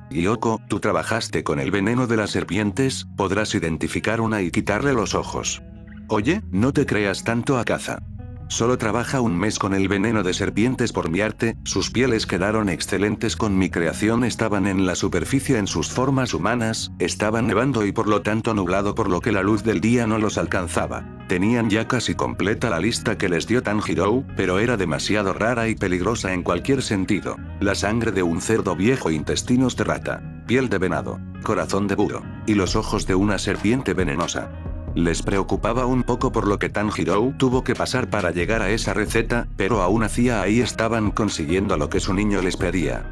Gyoko, tú trabajaste con el veneno de las serpientes, podrás identificar una y quitarle los ojos. Oye, no te creas tanto Akaza. Solo trabaja un mes con el veneno de serpientes por mi arte, sus pieles quedaron excelentes con mi creación, estaban en la superficie en sus formas humanas, estaban nevando y por lo tanto nublado, por lo que la luz del día no los alcanzaba. Tenían ya casi completa la lista que les dio Tanjiro, pero era demasiado rara y peligrosa en cualquier sentido. La sangre de un cerdo viejo, intestinos de rata, piel de venado, corazón de búho, y los ojos de una serpiente venenosa. Les preocupaba un poco por lo que Tanjiro tuvo que pasar para llegar a esa receta, pero aún así ahí estaban consiguiendo lo que su niño les pedía.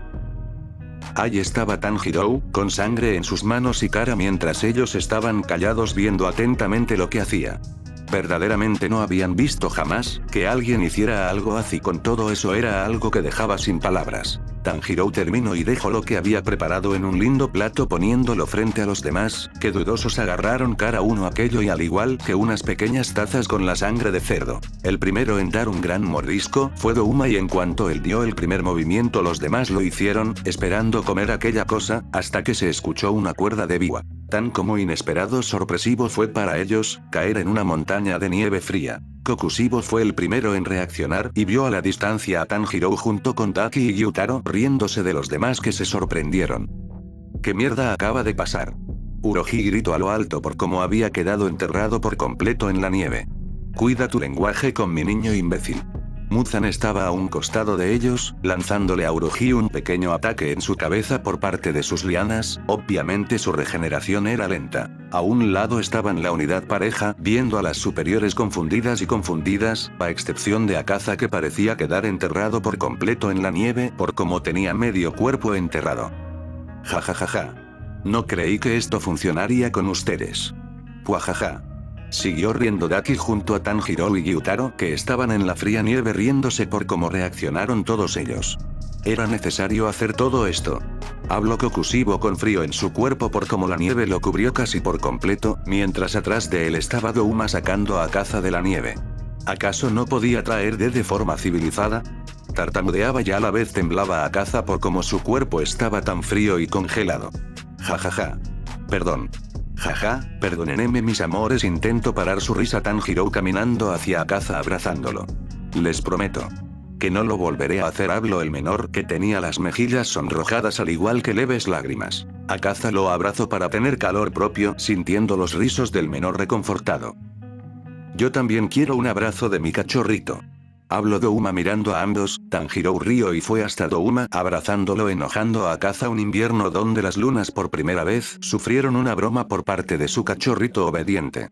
Ahí estaba Tanjiro, con sangre en sus manos y cara mientras ellos estaban callados viendo atentamente lo que hacía. Verdaderamente no habían visto jamás que alguien hiciera algo así. Con todo eso era algo que dejaba sin palabras. Tanjiro terminó y dejó lo que había preparado en un lindo plato poniéndolo frente a los demás, que dudosos agarraron cada uno aquello y al igual que unas pequeñas tazas con la sangre de cerdo. El primero en dar un gran mordisco fue Douma y en cuanto él dio el primer movimiento los demás lo hicieron, esperando comer aquella cosa, hasta que se escuchó una cuerda de biwa. Tan como inesperado sorpresivo fue para ellos, caer en una montaña de nieve fría. Kokushibo fue el primero en reaccionar y vio a la distancia a Tanjiro junto con Daki y Gyutaro riéndose de los demás, que se sorprendieron. ¿Qué mierda acaba de pasar? Uroji gritó a lo alto por cómo había quedado enterrado por completo en la nieve. Cuida tu lenguaje con mi niño imbécil. Muzan estaba a un costado de ellos, lanzándole a Uroji un pequeño ataque en su cabeza por parte de sus lianas. Obviamente su regeneración era lenta. A un lado estaban la unidad pareja, viendo a las superiores confundidas, a excepción de Akaza, que parecía quedar enterrado por completo en la nieve por cómo tenía medio cuerpo enterrado. Ja. No creí que esto funcionaría con ustedes. Puajaja. Siguió riendo Daki junto a Tanjiro y Gyutaro, que estaban en la fría nieve riéndose por cómo reaccionaron todos ellos. ¿Era necesario hacer todo esto? Habló Kokushibo con frío en su cuerpo por cómo la nieve lo cubrió casi por completo, mientras atrás de él estaba Douma sacando a Akaza de la nieve. ¿Acaso no podía traer de forma civilizada? Tartamudeaba y a la vez temblaba Akaza por cómo su cuerpo estaba tan frío y congelado. Jajaja. Perdón. Jaja, perdónenme mis amores, intento parar su risa Tanjiro caminando hacia Akaza abrazándolo. Les prometo que no lo volveré a hacer, habló el menor, que tenía las mejillas sonrojadas al igual que leves lágrimas. Akaza lo abrazó para tener calor propio, sintiendo los rizos del menor reconfortado. Yo también quiero un abrazo de mi cachorrito. Habló Douma mirando a ambos. Tanjiro rió y fue hasta Douma abrazándolo, enojando a Akaza. Un invierno donde las lunas por primera vez sufrieron una broma por parte de su cachorrito obediente.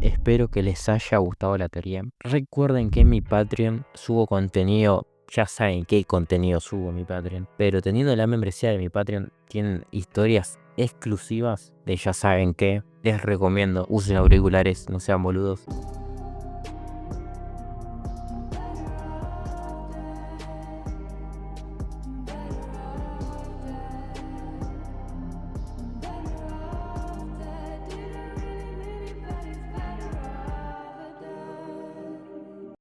Espero que les haya gustado la teoría. Recuerden que en mi Patreon subo contenido, ya saben qué contenido subo en mi Patreon, pero teniendo la membresía de mi Patreon tienen historias exclusivas de ya saben qué. Les recomiendo, usen auriculares, no sean boludos.